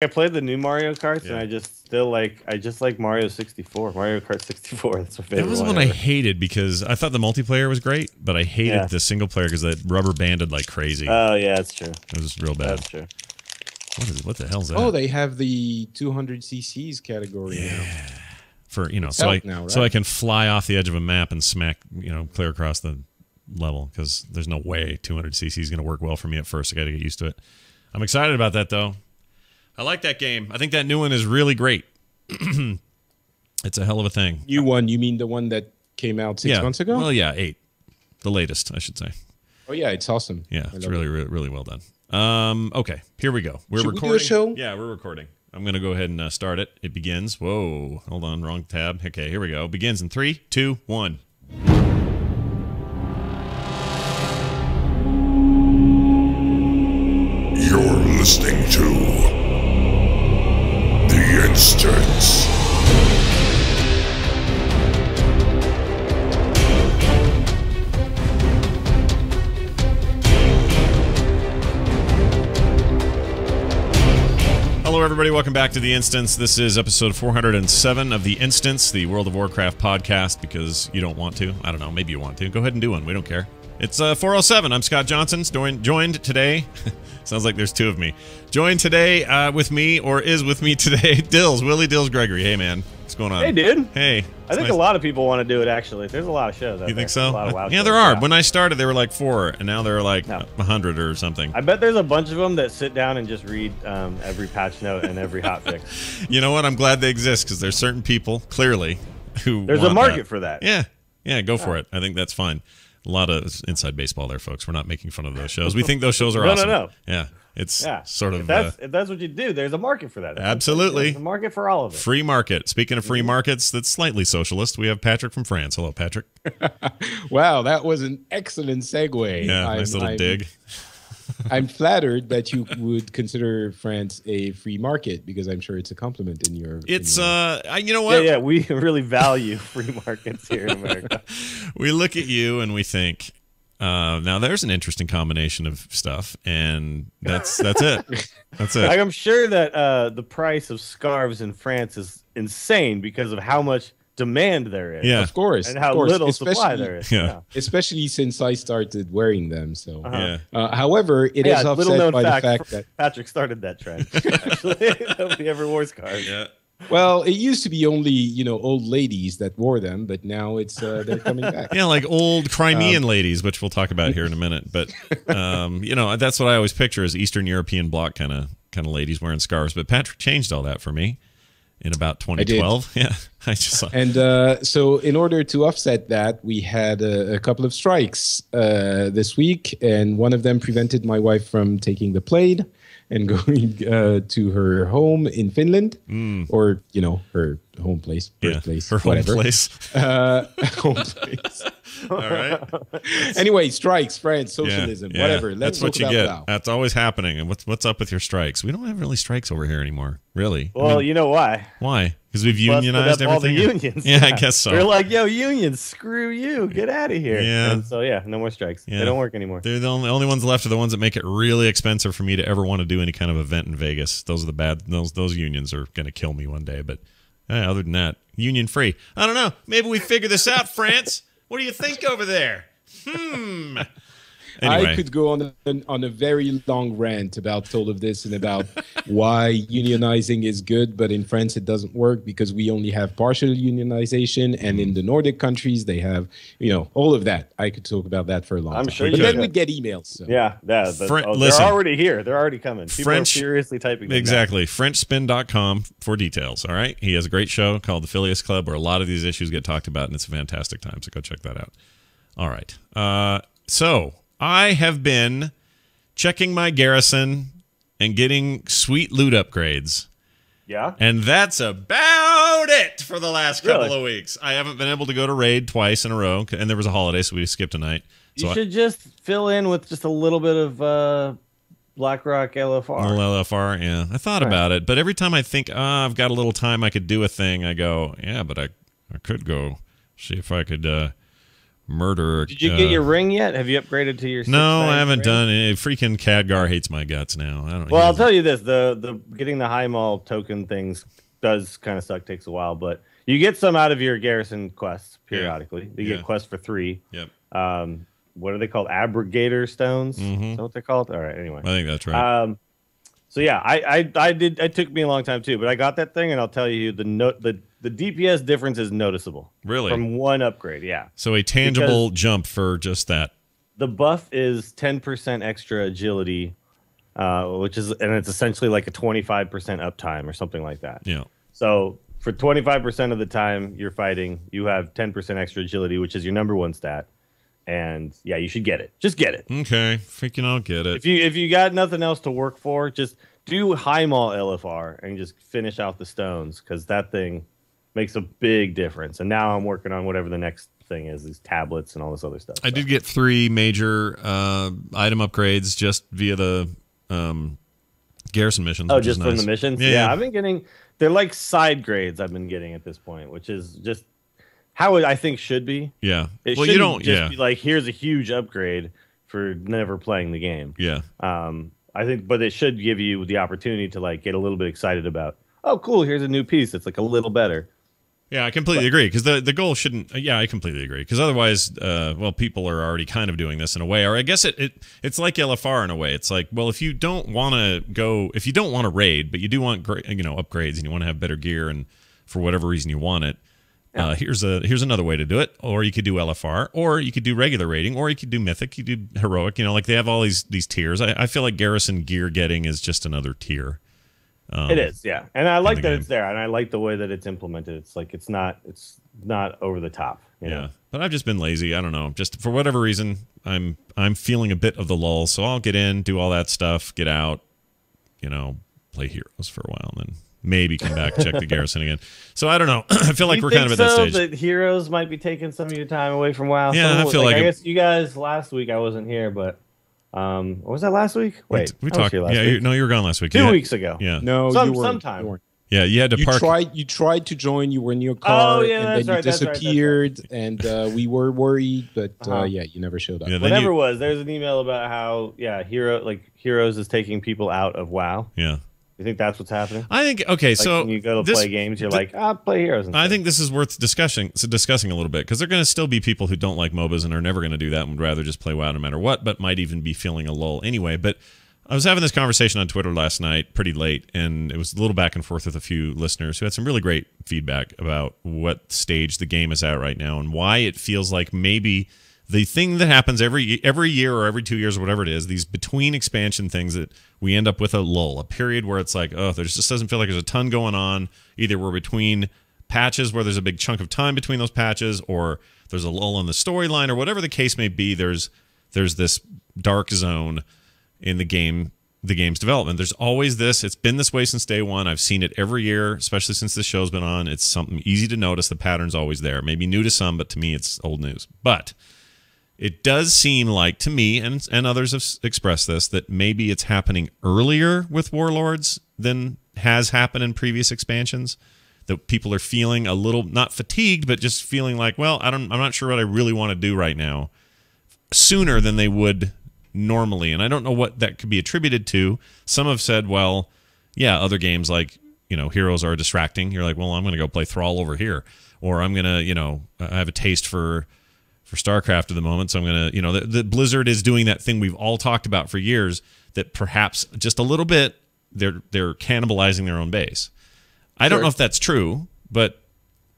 I played the new Mario Karts, Yeah. and I just like Mario 64, Mario Kart 64. That's my favorite. That was one I hated because I thought the multiplayer was great, but I hated the single player because that rubber banded like crazy. Oh yeah, that's true. It was real bad. That's true. What the hell's that? Oh, they have the 200 cc's category now. For so I can fly off the edge of a map and smack clear across the level because there's no way 200 cc is going to work well for me at first. I got to get used to it. I'm excited about that though. I like that game. I think that new one is really great. It's a hell of a thing. New one? You mean the one that came out 6 months ago? Well, yeah, 8. The latest, I should say. Oh yeah, it's awesome. Yeah, it's really well done. Okay, here we go. We're recording. We do a show? Yeah, we're recording. I'm going to go ahead and start it. It begins. Whoa, hold on, wrong tab. Okay, here we go. Begins in 3, 2, 1. You're listening to The Instance. Hello, everybody. Welcome back to The Instance. This is episode 407 of The Instance, the World of Warcraft podcast, because you don't want to. I don't know. Maybe you want to. Go ahead and do one. We don't care. It's 407. I'm Scott Johnson, joined today. Sounds like there's two of me. Joined today with me, or is with me today, Willie Dills Gregory. Hey, man. What's going on? Hey, dude. Hey. I think a lot of people want to do it, actually. There's a lot of shows out You think there. so? A lot of WoW yeah, shows. there are. When I started, there were like 4, and now there are like 100 or something. I bet there's a bunch of them that sit down and just read every patch note and every hotfix. You know what? I'm glad they exist, because there's certain people, clearly, who There's want a market that. for that. Yeah, go for it. I think that's fine. A lot of inside baseball there, folks. We're not making fun of those shows. We think those shows are awesome. No. Yeah, it's sort of... If that's what you do, there's a market for that. Absolutely. There's a market for all of it. Free market. Speaking of free markets, that's slightly socialist. We have Patrick from France. Hello, Patrick. Wow, that was an excellent segue. Yeah, nice little dig. I'm flattered that you would consider France a free market because I'm sure it's a compliment in your. It's you know what? Yeah, we really value free markets here in America. We look at you and we think, now there's an interesting combination of stuff, and that's it. That's it. I'm sure that the price of scarves in France is insane because of how much demand there is. Yeah, of course, and how little supply there is. Yeah. Especially since I started wearing them. So, yeah. However, it is offset by the fact that Patrick started that trend. Actually, nobody ever wore scarves. Yeah. Well, it used to be only old ladies that wore them, but now it's they're coming back. Yeah, like old Crimean ladies, which we'll talk about here in a minute. But that's what I always picture as Eastern European bloc kind of ladies wearing scarves. But Patrick changed all that for me in about 2012. Yeah, I just saw. And so in order to offset that, we had a couple of strikes this week, and one of them prevented my wife from taking the plane and going to her home in Finland, or her home place, birthplace, her home whatever. place. Home place. All right. Anyway, strikes, France, socialism, whatever. That's Let's what talk you about get. now. That's always happening. And what's up with your strikes? We don't have really strikes over here anymore, really. Well, you know why? Why? Because we've unionized everything. All the unions. Yeah, I guess so. They're like, yo, unions, screw you, get out of here. Yeah. And so no more strikes. Yeah. They don't work anymore. They're the only ones left are the ones that make it really expensive for me to ever want to do any kind of event in Vegas. Those are the bad. Those unions are going to kill me one day. But other than that, union free. I don't know. Maybe we figure this out, France. What do you think over there? Anyway. I could go on a very long rant about all of this and about why unionizing is good, but in France it doesn't work because we only have partial unionization, and in the Nordic countries they have, all of that. I could talk about that for a long time. I'm sure but you then could. we'd get emails. So. Yeah. They're already here. They're already coming. People are furiously typing them Exactly. FrenchSpin.com for details. All right. He has a great show called The Phileas Club where a lot of these issues get talked about, and it's a fantastic time. So go check that out. All right. So I have been checking my Garrison and getting sweet loot upgrades. Yeah. And that's about it for the last couple of weeks. I haven't been able to go to raid twice in a row, and there was a holiday, so we skipped a night. You should just fill in with just a little bit of BlackRock LFR. A little LFR, yeah. I thought about it, but every time I think, I've got a little time, I could do a thing, I go, yeah, but I could go see if I could murderer. Did you get your ring yet? Have you upgraded to your? No, I haven't ring? done it. Freaking Khadgar hates my guts now. I don't. Well, I'll tell you this: the getting the high mall token things does kind of suck. Takes a while, but you get some out of your Garrison quests periodically. You get quests for 3. Yep. What are they called? Abrogator stones. Mm-hmm. Is that what they're called? All right. Anyway, I think that's right. So yeah, I did. It took me a long time too, but I got that thing, and I'll tell you the DPS difference is noticeable. Really? From one upgrade, yeah. So a tangible jump for just that. The buff is 10% extra agility, and it's essentially like a 25% uptime or something like that. Yeah. So for 25% of the time you're fighting, you have 10% extra agility, which is your number 1 stat. And yeah, you should get it. Just get it. Okay, freaking I'll get it. If you got nothing else to work for, just do high mall LFR and just finish out the stones, because that thing makes a big difference. And now I'm working on whatever the next thing is, these tablets and all this other stuff. I did get 3 major item upgrades just via the Garrison missions. Oh, just from the missions? Yeah. I've been getting, they're like side grades I've been getting at this point, which is just how it, I think, should be. Yeah. It well, shouldn't you don't. just be like, here's a huge upgrade for never playing the game. Yeah. I think, but it should give you the opportunity to like get a little bit excited about, oh, cool, here's a new piece that's like a little better. Yeah, I completely agree, because the goal shouldn't. Yeah, I completely agree, because otherwise, well, people are already kind of doing this in a way, or I guess it's like LFR in a way. It's like, well, if you don't want to raid, but you do want upgrades and you want to have better gear, and for whatever reason you want it, here's another way to do it. Or you could do LFR, or you could do regular raiding, or you could do mythic, you do heroic. Like they have all these tiers. I feel like Garrison gear getting is just another tier. It is, yeah, and I like that it's there, and I like the way that it's implemented. It's like it's not over the top. You know? But I've just been lazy. I don't know, just for whatever reason, I'm feeling a bit of the lull. So I'll get in, do all that stuff, get out, play Heroes for a while, and then maybe come back and check the Garrison again. So I don't know. I feel like we're kind of at that stage. That Heroes might be taking some of your time away from WoW. Yeah, I feel like I guess you guys last week I wasn't here, but. Was that last week? Wait, we talked. Yeah, you were gone last week. 2 weeks ago. Yeah, no, you weren't. Sometime. You weren't. Yeah, you had to park. You tried to join. You were in your car, and then you disappeared, and we were worried. But you never showed up. Yeah, whatever it was, there's an email about how Heroes is taking people out of WoW. Yeah. You think that's what's happening? I think so when you go to play games, you're like, play Heroes. Instead. I think this is worth discussing a little bit, because there are going to still be people who don't like MOBAs and are never going to do that and would rather just play WoW no matter what, but might even be feeling a lull anyway. But I was having this conversation on Twitter last night, pretty late, and it was a little back and forth with a few listeners who had some really great feedback about what stage the game is at right now and why it feels like maybe the thing that happens every year or every 2 years or whatever it is, these between expansion things, that we end up with a lull, a period where it's like, there just doesn't feel like there's a ton going on. Either we're between patches where there's a big chunk of time between those patches, or there's a lull in the storyline, or whatever the case may be. There's this dark zone in the game's development. There's always this. It's been this way since day one. I've seen it every year, especially since this show's been on. It's something easy to notice. The pattern's always there. Maybe new to some, but to me, it's old news. But it does seem like, to me, and others have expressed this, that maybe it's happening earlier with Warlords than has happened in previous expansions. That people are feeling a little, not fatigued, but just feeling like, well, I'm not sure what I really want to do right now, sooner than they would normally. And I don't know what that could be attributed to. Some have said, well, yeah, other games like, Heroes are distracting. You're like, well, I'm going to go play Thrall over here. Or I'm going to, I have a taste for StarCraft at the moment, so I'm going to, the Blizzard is doing that thing we've all talked about for years, that perhaps just a little bit they're cannibalizing their own base. I don't know if that's true, but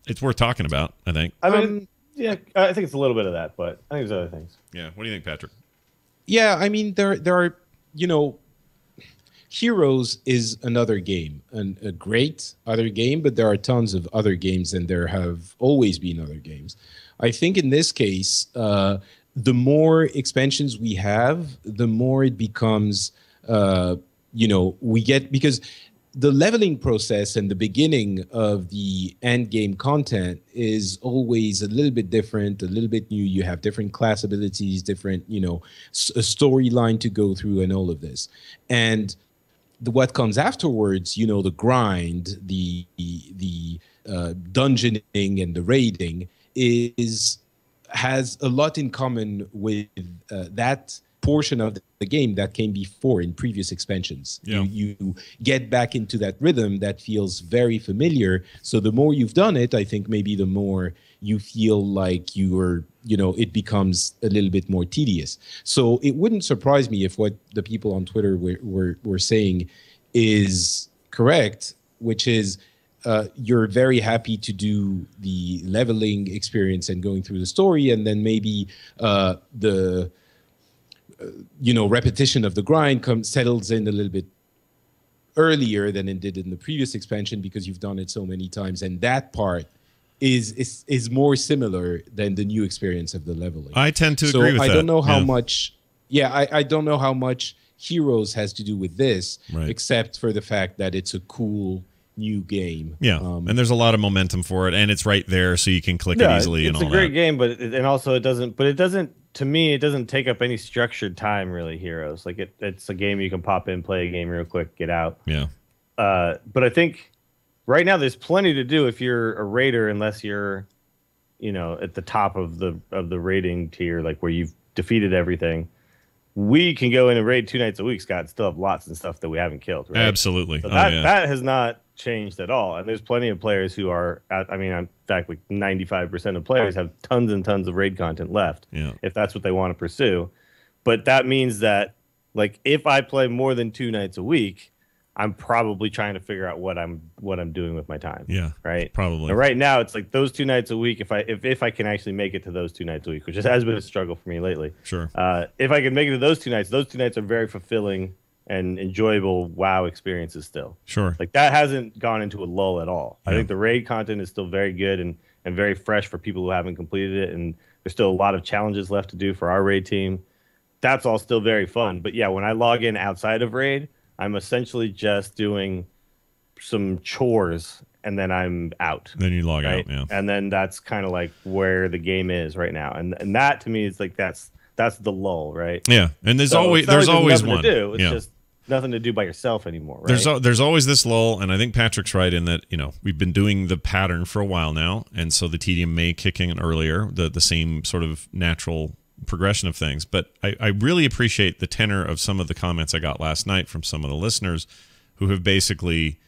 it's worth talking about, I think. I mean, yeah, I think it's a little bit of that, but I think there's other things. Yeah, what do you think, Patrick? Yeah, I mean, there are, Heroes is another game, a great other game, but there are tons of other games, and there have always been other games. I think in this case, the more expansions we have, the more it becomes, we get, because the leveling process and the beginning of the end game content is always a little bit different, a little bit new. You have different class abilities, different, a storyline to go through, and all of this. And what comes afterwards, the grind, the dungeoning and the raiding is has a lot in common with that portion of the game that came before in previous expansions. Yeah. You get back into that rhythm that feels very familiar. So the more you've done it, I think maybe the more you feel like it becomes a little bit more tedious. So it wouldn't surprise me if what the people on Twitter were saying is correct, which is you're very happy to do the leveling experience and going through the story, and then maybe the repetition of the grind settles in a little bit earlier than it did in the previous expansion because you've done it so many times, and that part is more similar than the new experience of the leveling. I tend to agree with that. I don't know how much. Yeah, I don't know how much Heroes has to do with this, except for the fact that it's a cool new game. Yeah, and there's a lot of momentum for it, and it's right there, so you can click it easily. It's and all a great that. game, but it doesn't. To me, it doesn't take up any structured time. Really, Heroes it's a game you can pop in, play a game real quick, get out. Yeah. But I think right now there's plenty to do if you're a raider, unless you're, at the top of the rating tier, like where you've defeated everything. We can go in and raid 2 nights a week, Scott, and still have lots and stuff that we haven't killed. Right? Absolutely. So that has not changed at all. And there's plenty of players who are in fact, like 95% of players have tons and tons of raid content left. Yeah. If that's what they want to pursue. But that means that, like, if I play more than 2 nights a week, I'm probably trying to figure out what I'm doing with my time. Yeah. Right. Probably. And right now, it's like those 2 nights a week. If I can actually make it to those 2 nights a week, which has been a struggle for me lately. Sure. If I can make it to those 2 nights are very fulfilling and enjoyable WoW experiences still. Sure. Like, that hasn't gone into a lull at all. Yeah. I think the raid content is still very good and very fresh for people who haven't completed it. And there's still a lot of challenges left to do for our raid team. That's all still very fun. But yeah, when I log in outside of raid, I'm essentially just doing some chores and then I'm out. Then you log out, yeah. And then that's kind of like where the game is right now. And that to me is like that's the lull, right? Yeah. And there's always one. To do. It's just nothing to do by yourself anymore, right? There's always this lull, and I think Patrick's right in that, we've been doing the pattern for a while now, and so the tedium may kick in earlier, the same sort of natural progression of things. But I really appreciate the tenor of some of the comments I got last night from some of the listeners who have basically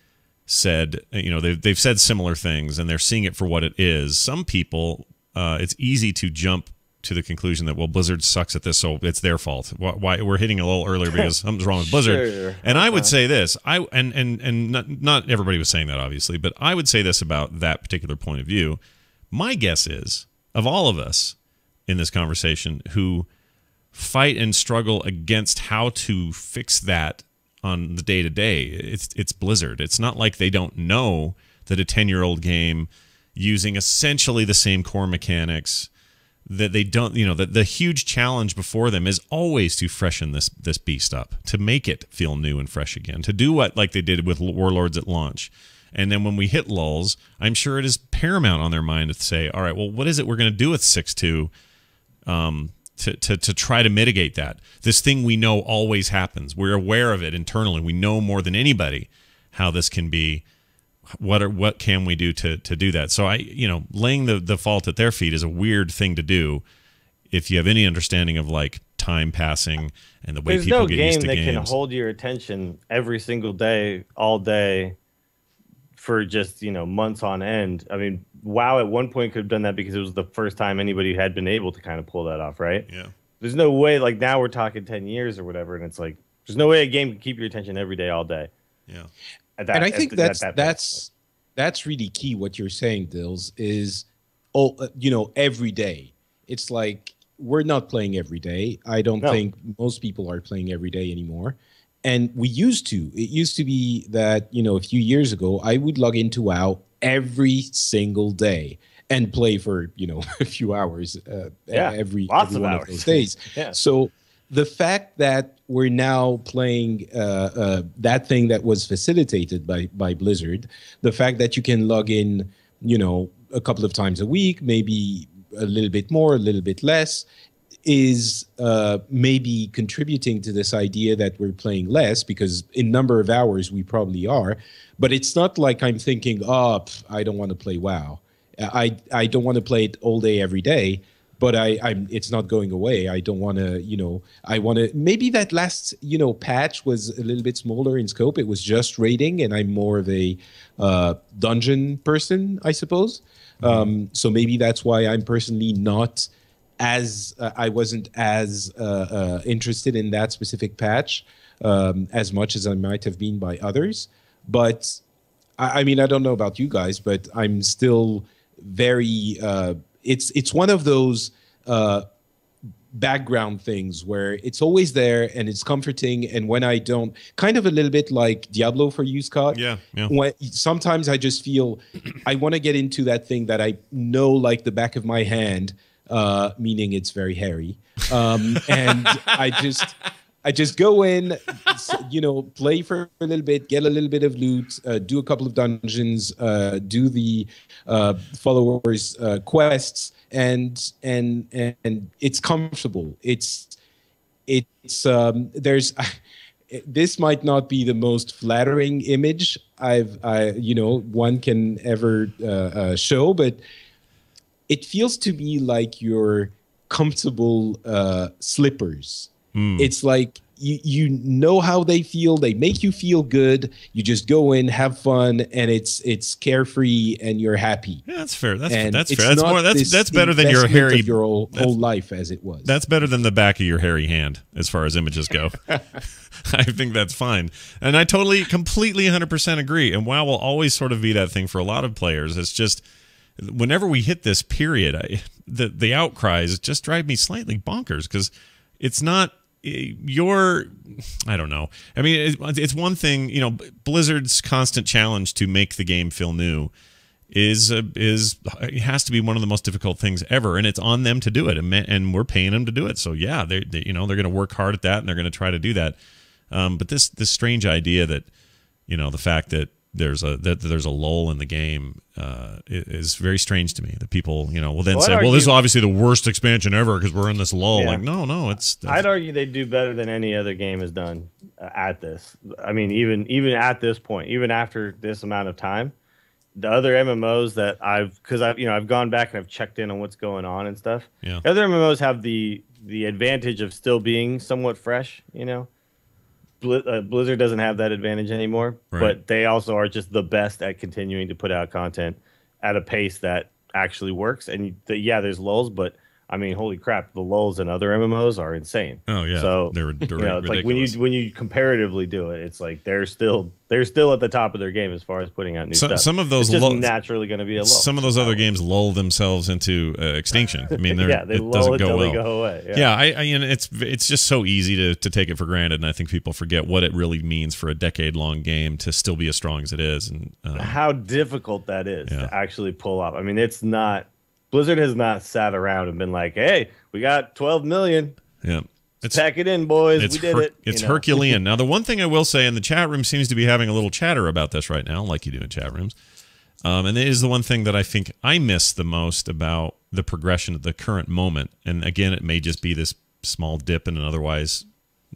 said, they've said similar things, and they're seeing it for what it is. Some people, it's easy to jump to the conclusion that, well, Blizzard sucks at this, so it's their fault. Why we're hitting a little earlier because something's wrong with Blizzard. Sure. And I would say this, and not everybody was saying that, obviously, but I would say this about that particular point of view. My guess is, of all of us in this conversation who fight and struggle against how to fix that on the day-to-day, it's Blizzard. It's not like they don't know that a 10-year-old game using essentially the same core mechanics, that they don't, that the huge challenge before them is always to freshen this beast up, to make it feel new and fresh again, to do what like they did with Warlords at launch. And then when we hit lulls, I'm sure it is paramount on their mind to say, all right, well, what is it we're going to do with 6.2 to try to mitigate that? This thing we know always happens. We're aware of it internally. We know more than anybody how this can be. What can we do to do that? So laying the fault at their feet is a weird thing to do if you have any understanding of like time passing and the way people get used to games. There's no game that can hold your attention every single day, all day, for just months on end. I mean, WoW at one point could have done that because it was the first time anybody had been able to kind of pull that off, right? Yeah. There's no way, like now we're talking 10 years or whatever, and it's like there's no way a game can keep your attention every day, all day. Yeah. And I think that's really key. What you're saying, Dills, is every day. It's like we're not playing every day. I don't think most people are playing every day anymore. And we used to. It used to be that, a few years ago, I would log into WoW every single day and play for, a few hours every one of those days. Yeah. So the fact that we're now playing that thing that was facilitated by Blizzard, the fact that you can log in, a couple of times a week, maybe a little bit more, a little bit less, is maybe contributing to this idea that we're playing less, because in number of hours we probably are. But it's not like I'm thinking, I don't want to play WoW. I don't want to play it all day, every day. but I'm it's not going away. I don't want to, I want to, maybe that last, patch was a little bit smaller in scope. It was just raiding, and I'm more of a dungeon person, I suppose. So maybe that's why I'm personally not as, I wasn't as interested in that specific patch as much as I might have been by others. But I mean, I don't know about you guys, but I'm still very, it's one of those background things where it's always there and it's comforting. And when I don't, kind of a little bit like Diablo for you, Scott. Yeah. When, sometimes I just feel I want to get into that thing that I know like the back of my hand, meaning it's very hairy. And I just go in, play for a little bit, get a little bit of loot, do a couple of dungeons, do the followers quests, and it's comfortable. There's this might not be the most flattering image one can ever show, but it feels to me like your comfortable slippers. It's like you know how they feel. They make you feel good. You just go in, have fun, and it's carefree, and you're happy. Yeah, that's fair. That's it's fair. That's better than your hairy of your whole life as it was. That's better than the back of your hairy hand as far as images go. I think that's fine, and I completely 100% agree. And WoW will always sort of be that thing for a lot of players. It's just whenever we hit this period, the outcries just drive me slightly bonkers because it's not. I don't know. I mean, it's one thing, Blizzard's constant challenge to make the game feel new is it has to be one of the most difficult things ever, and it's on them to do it, and we're paying them to do it. So yeah, they're going to work hard at that, and they're going to try to do that. But this strange idea that the fact that there's a lull in the game is very strange to me. That people will then say, "Well, this is obviously the worst expansion ever because we're in this lull." Yeah. Like, no, it's. I'd argue they do better than any other game has done at this. I mean, even at this point, even after this amount of time, the other MMOs that I've gone back and I've checked in on what's going on and stuff. Yeah. The other MMOs have the advantage of still being somewhat fresh. Blizzard doesn't have that advantage anymore, right. But they also are just the best at continuing to put out content at a pace that actually works. And there's lulls, but I mean, holy crap, the lulls in other MMOs are insane. Oh yeah, so they're it's like when you comparatively do it, it's like they're still at the top of their game as far as putting out new stuff. Some of those it's just naturally going to be a lull. Some of those other games lull themselves into extinction. I mean, they it lull doesn't it go till well. They go away. Yeah, it's just so easy to take it for granted, and I think people forget what it really means for a decade-long game to still be as strong as it is, and how difficult that is to actually pull off. I mean, it's not. Blizzard has not sat around and been like, "Hey, we got 12 million. Yeah, pack it in, boys. We did it." It's Herculean. Now, the one thing I will say, and the chat room seems to be having a little chatter about this right now, like you do in chat rooms, and it is the one thing that I think I miss the most about the progression of the current moment. And again, it may just be this small dip in an otherwise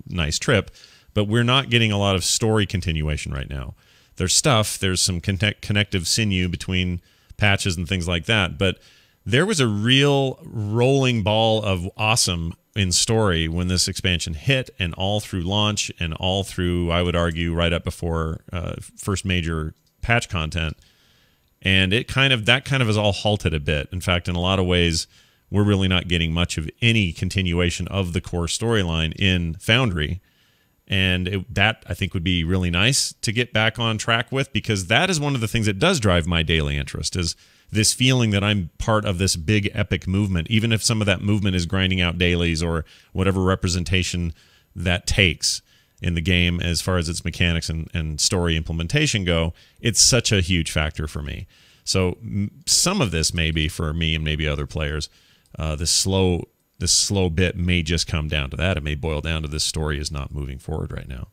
nice trip, but we're not getting a lot of story continuation right now. There's some connective sinew between patches and things like that, but there was a real rolling ball of awesome in story when this expansion hit, and all through launch and all through, I would argue, right up before first major patch content. And that kind of is all halted a bit. In fact, in a lot of ways, we're really not getting much of any continuation of the core storyline in Foundry. And that, I think, would be really nice to get back on track with, because that is one of the things that does drive my daily interest, is this feeling that I'm part of this big epic movement, even if some of that movement is grinding out dailies or whatever representation that takes in the game as far as its mechanics and story implementation go. It's such a huge factor for me. So some of this may be for me and maybe other players. This slow bit may just come down to that. It may boil down to this story is not moving forward right now.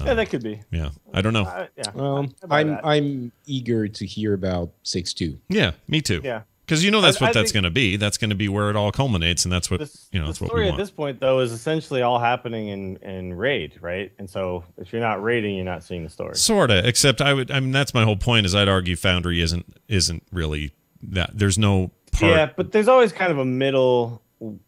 Yeah, that could be. Yeah, I don't know. Well, I'm eager to hear about 6.2. Yeah, me too. Yeah, because that's what that's going to be. That's going to be where it all culminates, and that's what that's what we want. The story at this point, though, is essentially all happening in raid, right? And so, if you're not raiding, you're not seeing the story. Sorta, except I mean, that's my whole point. Is I'd argue Foundry isn't really that. There's no part. Yeah, but there's always kind of a middle,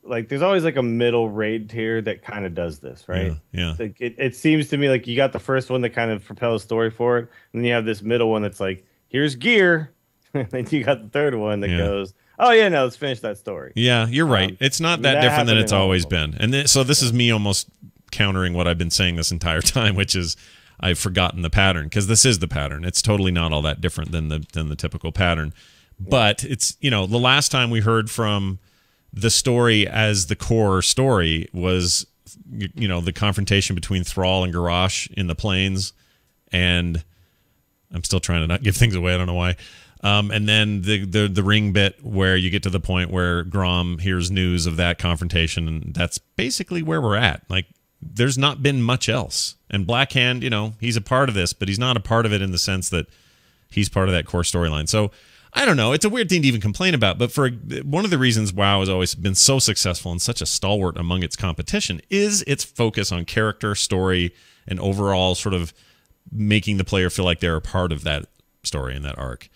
like there's always like a middle raid tier that kind of does this, right? Yeah. Like it seems to me like you got the first one that kind of propels story forward, and then you have this middle one that's like, here's gear, and then you got the third one that goes, oh yeah, no, let's finish that story. Yeah, you're right. It's not that different than it's always been. And so this is me almost countering what I've been saying this entire time, which is I've forgotten the pattern, because this is the pattern. It's totally not all that different than the typical pattern. But it's, the last time we heard from the story as the core story was, the confrontation between Thrall and Garrosh in the plains, and I'm still trying to not give things away. I don't know why. And then the ring bit where you get to the point where Grom hears news of that confrontation, and that's basically where we're at. Like, there's not been much else. And Blackhand, he's a part of this, but he's not a part of it in the sense that he's part of that core storyline. So I don't know. It's a weird thing to even complain about, but for one of the reasons WoW has always been so successful and such a stalwart among its competition is its focus on character, story, and overall sort of making the player feel like they're a part of that story and that arc.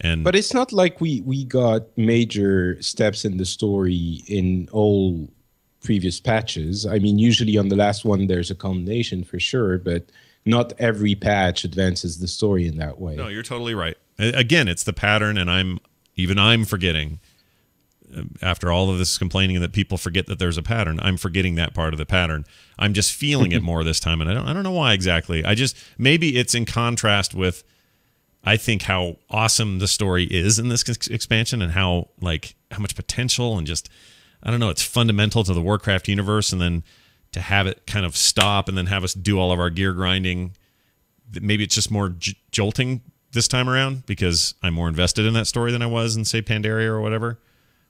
But it's not like we got major steps in the story in all previous patches. I mean, usually on the last one there's a culmination for sure, but not every patch advances the story in that way. No, you're totally right. Again, it's the pattern, and I'm forgetting, after all of this complaining that people forget that there's a pattern, I'm forgetting that part of the pattern. I'm just feeling it more this time, and I don't know why exactly. Maybe it's in contrast with, I think, how awesome the story is in this expansion, and how much potential, and just, I don't know, it's fundamental to the Warcraft universe, and then to have it kind of stop and then have us do all of our gear grinding, maybe it's just more jolting this time around because I'm more invested in that story than I was in, say, Pandaria or whatever,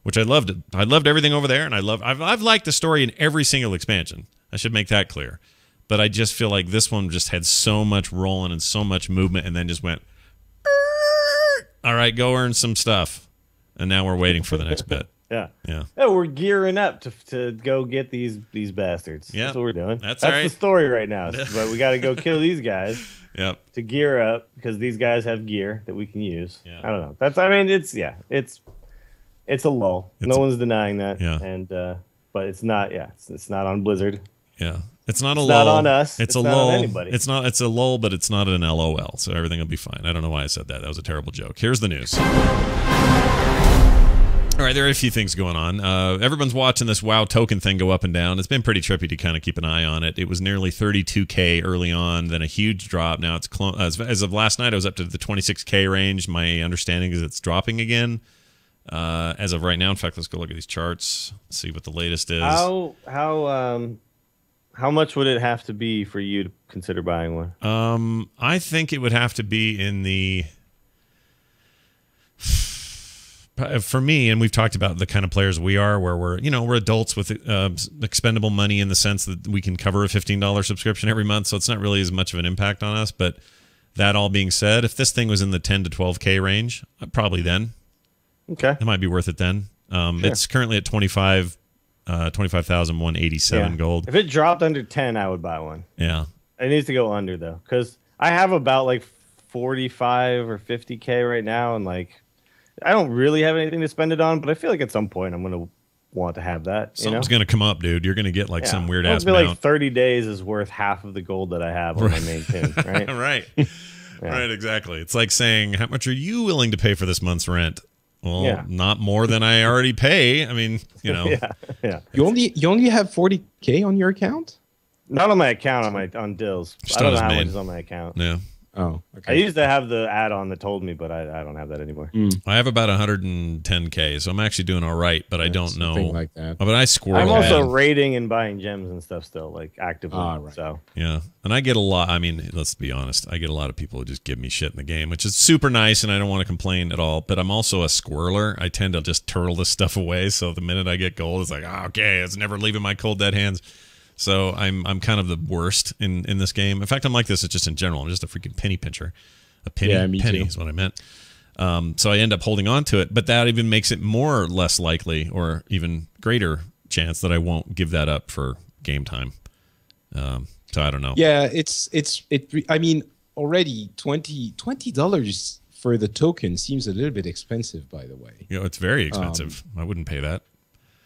which I loved. I loved everything over there, and I've liked the story in every single expansion. I should make that clear. But I just feel like this one just had so much rolling and so much movement, and then just went, all right, go earn some stuff. And now we're waiting for the next bit. Yeah, we're gearing up to go get these bastards. Yeah, that's what we're doing. That's all right. The story right now. But we got to go kill these guys. Yep. To gear up, because these guys have gear that we can use. Yeah. I don't know. It's a lull. No one's denying that. Yeah. And but it's not. Yeah, it's not on Blizzard. Yeah. It's not a lull. Not on us. It's a lull. Not on anybody. It's a lull, but it's not an LOL. So everything will be fine. I don't know why I said that. That was a terrible joke. Here's the news. All right, there are a few things going on. Everyone's watching this WoW token thing go up and down. It's been pretty trippy to kind of keep an eye on it. It was nearly 32K early on, then a huge drop. Now it's as of last night, I was up to the 26K range. My understanding is it's dropping again. As of right now, in fact, let's go look at these charts. See what the latest is. How much would it have to be for you to consider buying one? I think it would have to be in the. For me, and we've talked about the kind of players we are, where we're adults with expendable money in the sense that we can cover a $15 subscription every month, so it's not really as much of an impact on us. But that all being said, if this thing was in the 10 to 12K range, probably then. Okay. It might be worth it then. Sure. It's currently at 25,187 gold. If it dropped under 10, I would buy one. Yeah. It needs to go under, though, because I have about like 45 or 50K right now, and I don't really have anything to spend it on, but I feel like at some point I'm going to want to have that. Something's going to come up, dude. You're going to get some weird ass mount. Like 30 days is worth half of the gold that I have on my main pin, right? Right. Right, exactly. It's like saying, how much are you willing to pay for this month's rent? Well, not more than I already pay. I mean, yeah. You only have 40K on your account? Not on my account, on Dills. I don't know how much is on my account. Yeah. Oh, okay. I used to have the add-on that told me, but I don't have that anymore. I have about 110K, so I'm actually doing all right, but I don't know. Like that. But I squirrel. I'm also raiding and buying gems and stuff still, actively. Right. So yeah, and I get a lot. I mean, let's be honest. I get a lot of people who just give me shit in the game, which is super nice, and I don't want to complain at all. But I'm also a squirreler. I tend to just turtle this stuff away. So the minute I get gold, it's like, okay, it's never leaving my cold dead hands. So I'm kind of the worst in this game. In fact, I'm like this just in general. I'm just a freaking penny pincher. A penny is what I meant. So I end up holding on to it, but that even makes it more or less likely, or even greater chance that I won't give that up for game time. So I don't know. Yeah, I mean, already $20 for the token seems a little bit expensive, by the way. You know, it's very expensive. I wouldn't pay that.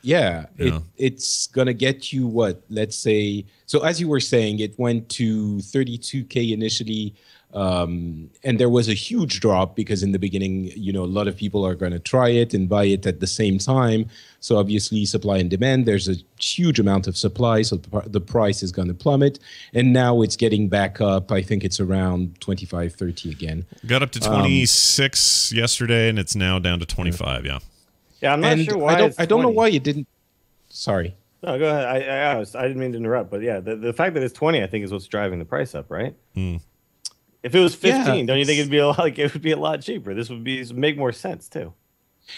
Yeah, Yeah. it's going to get you what? Let's say, so as you were saying, it went to 32K initially, and there was a huge drop because in the beginning, you know, a lot of people are going to try it and buy it at the same time. So obviously supply and demand, there's a huge amount of supply, so the price is going to plummet. And now it's getting back up. I think it's around 25, 30 again. Got up to 26 yesterday, and it's now down to 25, yeah. Yeah, I'm not sure why. I don't know why it didn't. Sorry. No, go ahead. I didn't mean to interrupt, but yeah, the fact that it's 20, I think, is what's driving the price up, right? If it was 15, don't you think it'd be it would be a lot cheaper? This would make more sense too.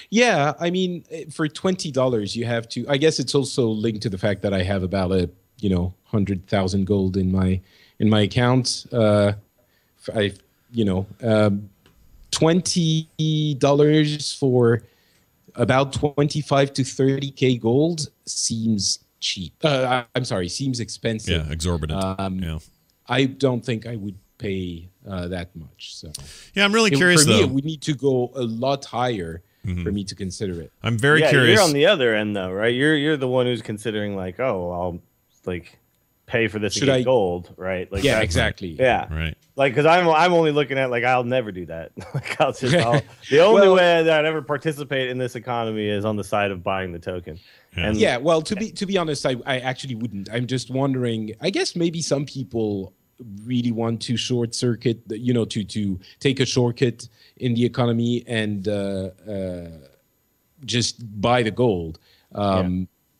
Yeah, I mean, for $20, you have to. I guess it's also linked to the fact that I have about 100,000 gold in my account. $20 for about 25 to 30K gold seems cheap. I'm sorry, seems expensive. Yeah, exorbitant. Yeah. I don't think I would pay that much. So yeah, I'm really curious for me, though. it would need to go a lot higher for me to consider it. I'm very curious. You're on the other end though, right? You're the one who's considering like, oh, I'll like pay for this to get gold, right? Like, yeah, exactly. Yeah, right. Like, because I'm only looking at like I'll never do that. Like the only way that I'd ever participate in this economy is on the side of buying the token. Yeah. And Yeah, well, to be honest, I actually wouldn't. I'm just wondering. I guess maybe some people really want to short circuit, to take a shortcut in the economy and just buy the gold.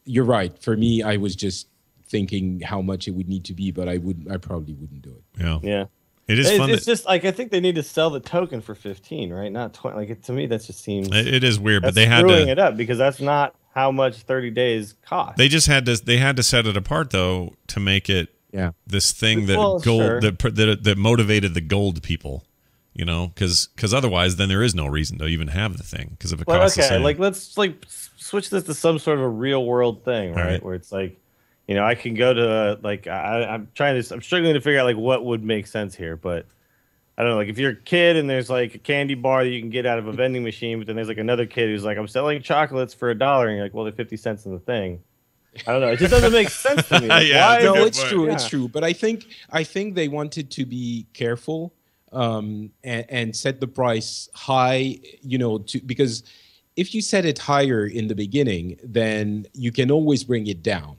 You're right. For me, I was just thinking how much it would need to be, but I probably wouldn't do it. Yeah. Yeah. It is fun. It's just like I think they need to sell the token for 15, right? Not 20. Like to me, that just seems It is weird, but they had screwing to it up because that's not how much 30 days cost. They just had to set it apart though to make it this thing that that motivated the gold people, because otherwise then there is no reason to even have the thing because if it costs the same. Like let's switch this to some sort of a real world thing, right? Where it's like, I can go to I'm struggling to figure out like what would make sense here, but I don't know, like if you're a kid and there's like a candy bar that you can get out of a vending machine, but then there's like another kid who's like, I'm selling chocolates for $1, and you're like, well, they're 50 cents in the thing. I don't know. It just doesn't make sense to me. Like, no, it's true. Yeah. It's true. But I think they wanted to be careful and set the price high, because if you set it higher in the beginning, then you can always bring it down.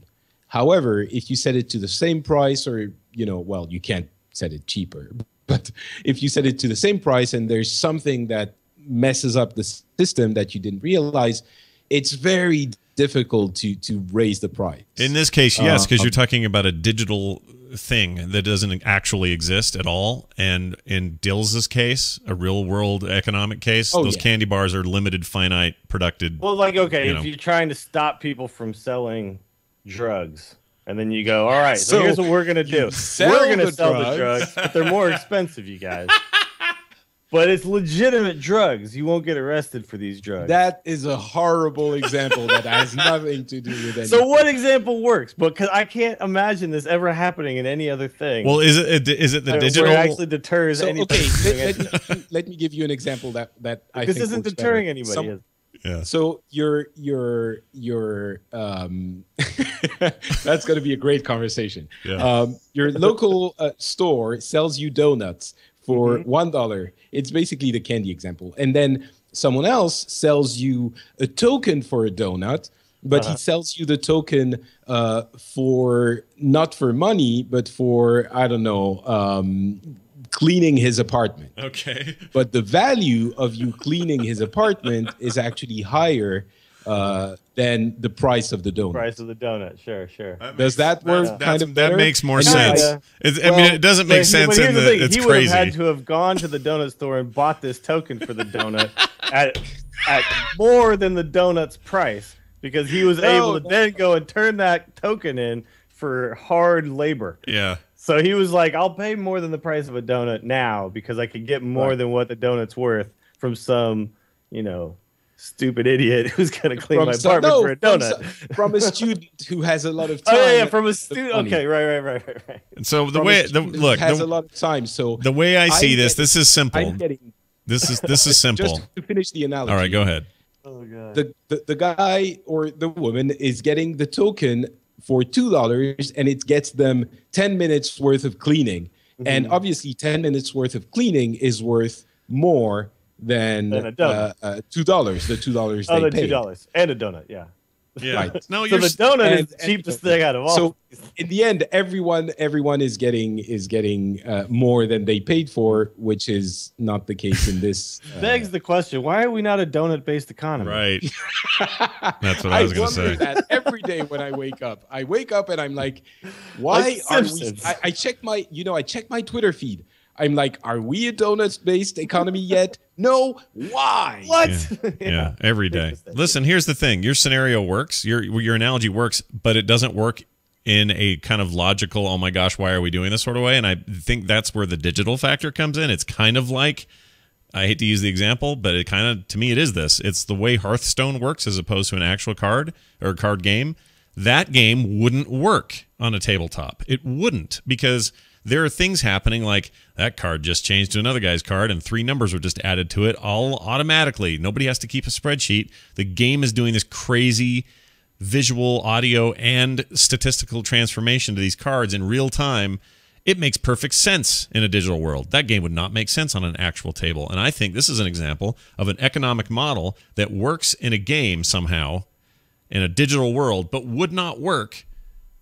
However, if you set it to the same price or, you can't set it cheaper. But if you set it to the same price and there's something that messes up the system that you didn't realize, it's very difficult to raise the price. In this case, yes, because you're talking about a digital thing that doesn't actually exist at all. And in Dill's case, a real world economic case, those candy bars are limited, finite, produced. Well, like, okay, if you're trying to stop people from selling drugs, and then you go, all right, so here's what we're going to do. We're going to sell the drugs, but they're more expensive, you guys. But it's legitimate drugs. You won't get arrested for these drugs. That is a horrible example that has nothing to do with anything. So what example works? Because I can't imagine this ever happening in any other thing. Well, is it the digital? Where it actually deters anything. Okay, let me give you an example that I think this isn't deterring anybody. Yeah. So your that's going to be a great conversation. Yeah. Your local store sells you donuts for $1. It's basically the candy example. And then someone else sells you a token for a donut, but he sells you the token for not for money, but for, I don't know, cleaning his apartment. Okay. But the value of you cleaning his apartment is actually higher than the price of the donut. Price of the donut, sure. Does that work kind of better? That makes more sense. I mean, it doesn't make sense in the it's he crazy. He would have had to have gone to the donut store and bought this token for the donut at more than the donut's price because he was able to then go and turn that token in for hard labor. Yeah. So he was like, I'll pay more than the price of a donut now because I can get more than what the donut's worth from some, stupid idiot who's going to clean my apartment for a donut. From a student who has a lot of time. Oh, yeah, from a student. Okay, right. And so the way, has a lot of time. So the way I see this is simple. I'm getting This is simple. Just to finish the analogy. All right, go ahead. Oh god. The guy or the woman is getting the token for $2, and it gets them 10 minutes worth of cleaning. And obviously 10 minutes worth of cleaning is worth more than $2, the $2 they paid. $2 and a donut, yeah. Yeah. Right. No, So the donut is the cheapest thing out of all. So in the end, everyone is getting more than they paid for, which is not the case in this. Begs the question: why are we not a donut-based economy? Right. That's what I was going to say. wonder that every day when I wake up. I wake up and I'm like, why Like are we? Simpsons. I check my Twitter feed. I'm like, are we a donuts-based economy yet? No. Why? What? Yeah, every day. Listen, here's the thing. Your scenario works. Your analogy works, but it doesn't work in a kind of logical, oh my gosh, why are we doing this sort of way? And I think that's where the digital factor comes in. It's kind of like, I hate to use the example, but it kind of, to me, it is this. It's the way Hearthstone works as opposed to an actual card or card game. That game wouldn't work on a tabletop. It wouldn't, because there are things happening like that card just changed to another guy's card and 3 numbers were just added to it all automatically. Nobody has to keep a spreadsheet. The game is doing this crazy visual, audio, and statistical transformation to these cards in real time. It makes perfect sense in a digital world. That game would not make sense on an actual table. And I think this is an example of an economic model that works in a game somehow in a digital world, but would not work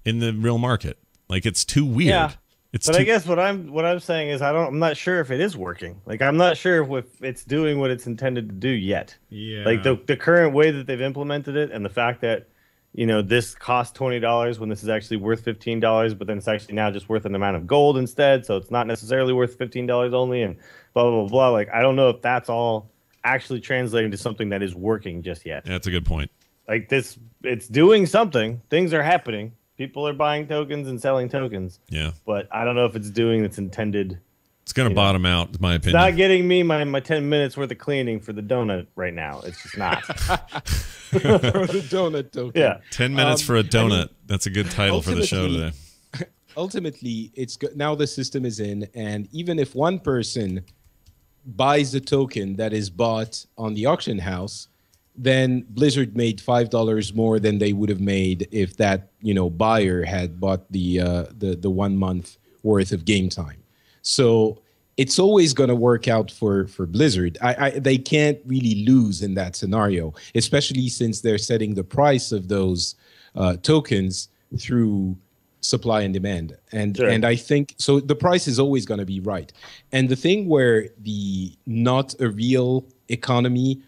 in the real market. Like, it's too weird. Yeah. It's But I guess what I'm saying is I'm not sure if it is working. Like, I'm not sure if it's doing what it's intended to do yet. Yeah. Like the current way that they've implemented it, and the fact that this costs $20 when this is actually worth $15, but then it's actually now just worth an amount of gold instead, so it's not necessarily worth $15 only, and blah blah blah blah. Like, I don't know if that's all actually translating to something that is working just yet. That's a good point. Like, it's doing something. Things are happening. People are buying tokens and selling tokens. Yeah. But I don't know if it's doing its intended. It's going to bottom out, in my It's opinion. not getting me my 10 minutes worth of cleaning for the donut right now. It's just not. For the donut token. Yeah. 10 minutes for a donut. That's a good title for the show ultimately- today. Ultimately, now the system is in, and even if one person buys the token that is bought on the auction house, then Blizzard made $5 more than they would have made if that buyer had bought the 1 month worth of game time. So it's always going to work out for Blizzard. They can't really lose in that scenario, especially since they're setting the price of those tokens through supply and demand. And I think so the price is always going to be right. And the thing where the not a real economy,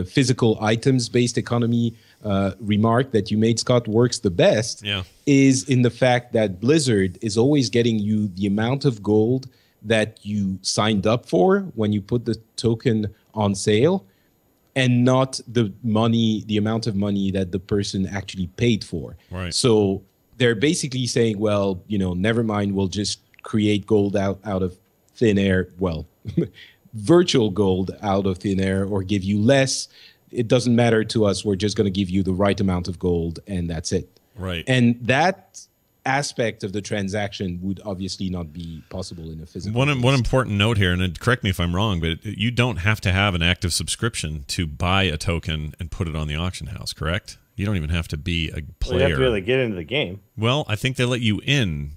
physical items based economy remark that you made, Scott, works the best is in the fact that Blizzard is always getting you the amount of gold that you signed up for when you put the token on sale, and not the amount of money that the person actually paid for. Right. So they're basically saying, well, never mind, we'll just create gold out of thin air. Well, virtual gold out of thin air, or give you less. It doesn't matter to us. We're just going to give you the right amount of gold, and that's it. Right. And that aspect of the transaction would obviously not be possible in a physical. One important note here, and correct me if I'm wrong, but you don't have to have an active subscription to buy a token and put it on the auction house, correct? You don't even have to be a player. Well, you have to really get into the game. Well, I think they let you in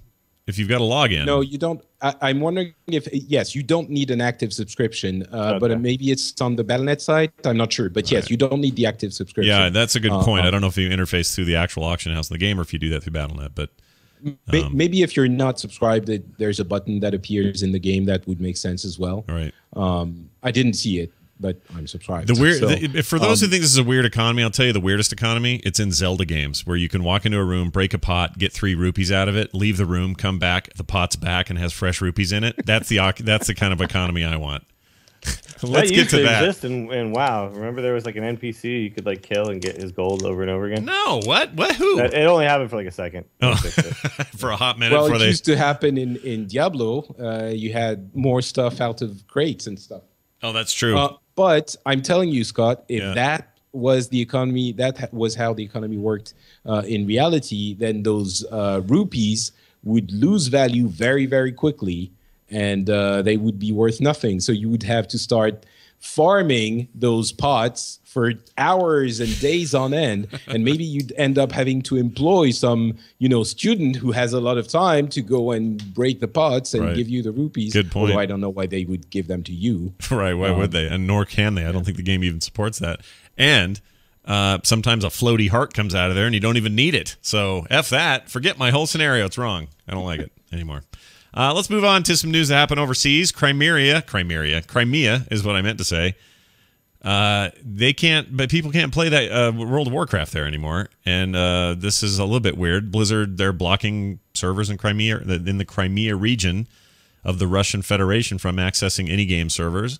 if you've got a login. No, you don't. I'm wondering if, yes, you don't need an active subscription, but maybe it's on the Battle.net site. I'm not sure. But yes, you don't need the active subscription. Yeah, that's a good point. I don't know if you interface through the actual auction house in the game or if you do that through Battle.net. But maybe if you're not subscribed, there's a button that appears in the game that would make sense as well. Right. I didn't see it, but I'm subscribed. For those who think this is a weird economy, I'll tell you the weirdest economy. It's in Zelda games where you can walk into a room, break a pot, get 3 rupees out of it, leave the room, come back, the pot's back and has fresh rupees in it. That's the kind of economy I want. Let's get to that. Exist in WoW. Remember, there was like an NPC you could kill and get his gold over and over again. No, what? Who? It only happened for like a second. Oh. For a hot minute. Well, it used to happen in Diablo. You had more stuff out of crates and stuff. Oh, that's true. But I'm telling you, Scott, if that was the economy, that was how the economy worked in reality, then those rupees would lose value very, very quickly. and they would be worth nothing. So you would have to start farming those pots for hours and days on end, and maybe you'd end up having to employ some, student who has a lot of time to go and break the pots and give you the rupees. Good point. Although I don't know why they would give them to you. Right? Why would they? And nor can they. I don't think the game even supports that. And sometimes a floaty heart comes out of there, and you don't even need it. So F that. Forget my whole scenario. It's wrong. I don't like it anymore. Let's move on to some news that happened overseas. Crimea is what I meant to say. People can't play that World of Warcraft there anymore, and this is a little bit weird. Blizzard, they're blocking servers in the Crimea region of the Russian Federation from accessing any game servers.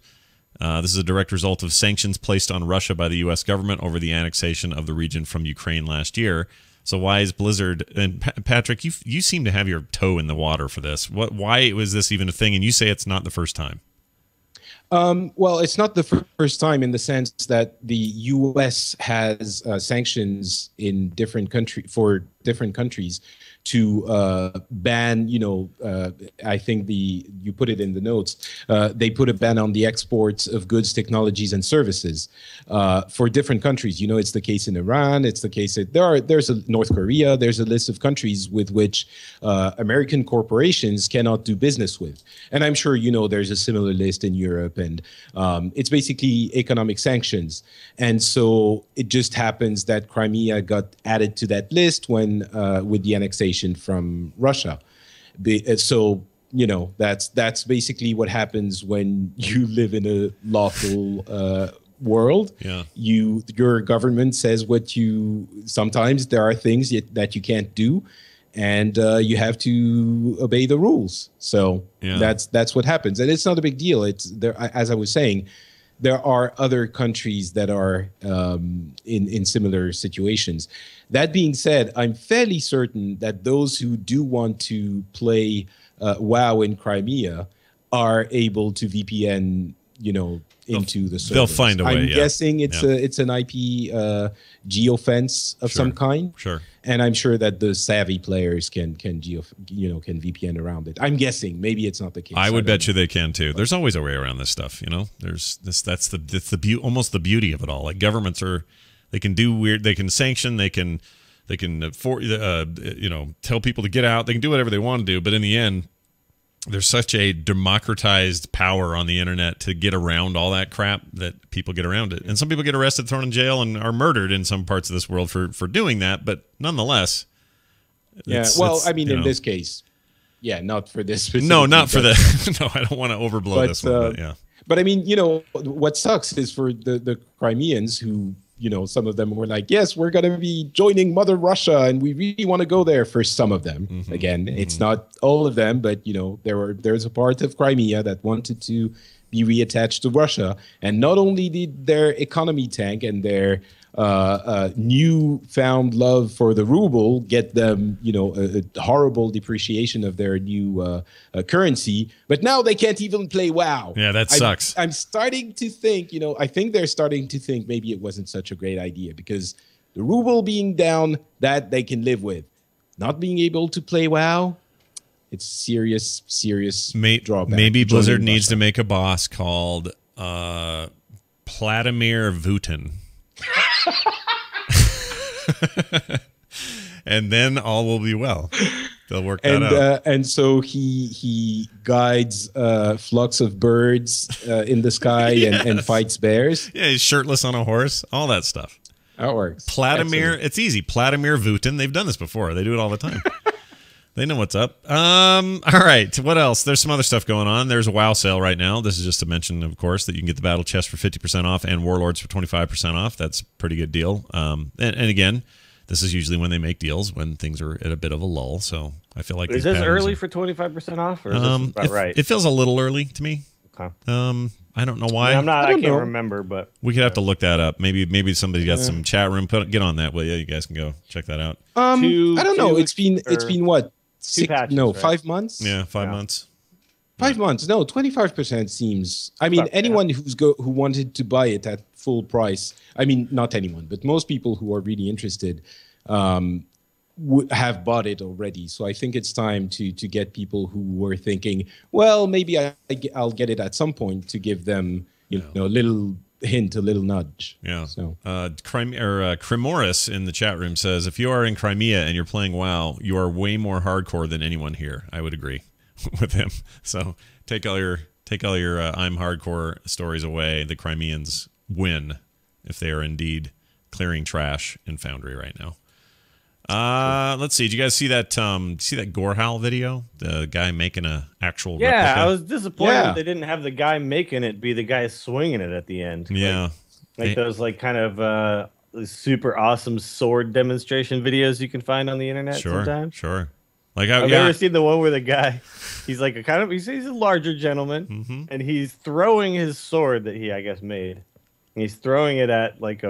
This is a direct result of sanctions placed on Russia by the U.S. government over the annexation of the region from Ukraine last year. So why is Blizzard, and Patrick, you seem to have your toe in the water for this. Why was this even a thing? And you say it's not the first time. Well, it's not the first time in the sense that the U.S. has sanctions in different countries to ban, I think you put it in the notes, they put a ban on the exports of goods, technologies, and services for different countries. It's the case in Iran. It's the case there's North Korea. There's a list of countries with which American corporations cannot do business with. And I'm sure, there's a similar list in Europe. And it's basically economic sanctions. And so it just happens that Crimea got added to that list when with the annexation from Russia. So, that's basically what happens when you live in a lawful world. Yeah. Your government says sometimes there are things that you can't do, and you have to obey the rules. So that's what happens. And it's not a big deal. It's there, as I was saying, there are other countries that are in similar situations. That being said, I'm fairly certain that those who do want to play WoW in Crimea are able to VPN, into the servers. They'll find a way. I'm guessing it's an IP geofence of some kind. Sure. And I'm sure that the savvy players can VPN around it. I'm guessing. Maybe it's not the case. I would bet you they can too. There's always a way around this stuff. There's this. That's almost the beauty of it all. Like governments they can do weird. They can sanction. They can tell people to get out. They can do whatever they want to do. But in the end, there's such a democratized power on the internet to get around all that crap that people get around it. And some people get arrested, thrown in jail, and are murdered in some parts of this world for doing that. But nonetheless, in this case, not for this specific. No, not for that. No, I don't want to overblow this one. But But I mean, what sucks is for the Crimeans who, some of them were like, yes, we're going to be joining Mother Russia and we really want to go there. For some of them. Mm-hmm. Again, it's not all of them, but, there's a part of Crimea that wanted to be reattached to Russia. And not only did their economy tank and their newfound love for the ruble get them, a horrible depreciation of their new currency, but now they can't even play WoW. Yeah, that sucks. I'm starting to think, I think they're starting to think maybe it wasn't such a great idea, because the ruble being down, that they can live with. Not being able to play WoW, it's serious drawback. Maybe Blizzard needs to make a boss called Vladimir Vutin. And then all will be well. They'll work that out. And so he guides flocks of birds in the sky and fights bears. Yeah, he's shirtless on a horse. All that stuff. That works. Vladimir, it's easy. Vladimir Vutin. They've done this before. They do it all the time. They know what's up. All right. What else? There's some other stuff going on. There's a WoW sale right now. This is just to mention, of course, that you can get the Battle Chest for 50% off and Warlords for 25% off. That's a pretty good deal. And again, this is usually when they make deals, when things are at a bit of a lull. So I feel like is this early for 25% off, or is this about right? It feels a little early to me. Okay. I don't know why. I can't remember, but we could have to look that up. Maybe somebody got some chat room. Get on that, will you? You guys can go check that out. I don't know. It's been what? 5 months? Yeah, 5 months. 5 months. No, 25% seems. I mean, anyone who wanted to buy it at full price. I mean, not anyone, but most people who are really interested have bought it already. So I think it's time to get people who were thinking, well, maybe I'll get it at some point, to give them you know, a little hint, a little nudge. Yeah. So Crimoris in the chat room says, if you are in Crimea and you're playing WoW, you are way more hardcore than anyone here. I would agree with him. So take all your I'm hardcore stories away. The Crimeans win if they are indeed clearing trash in Foundry right now. Let's see. Did you guys see that? That Gorehowl video? The guy making a actual replica? I was disappointed that they didn't have the guy making it be the guy swinging it at the end. Yeah, like those like kind of super awesome sword demonstration videos you can find on the internet. Sometimes. Sure. Like I've never seen the one where the guy, he's like he's a larger gentleman, and he's throwing his sword that he I guess made, and he's throwing it at like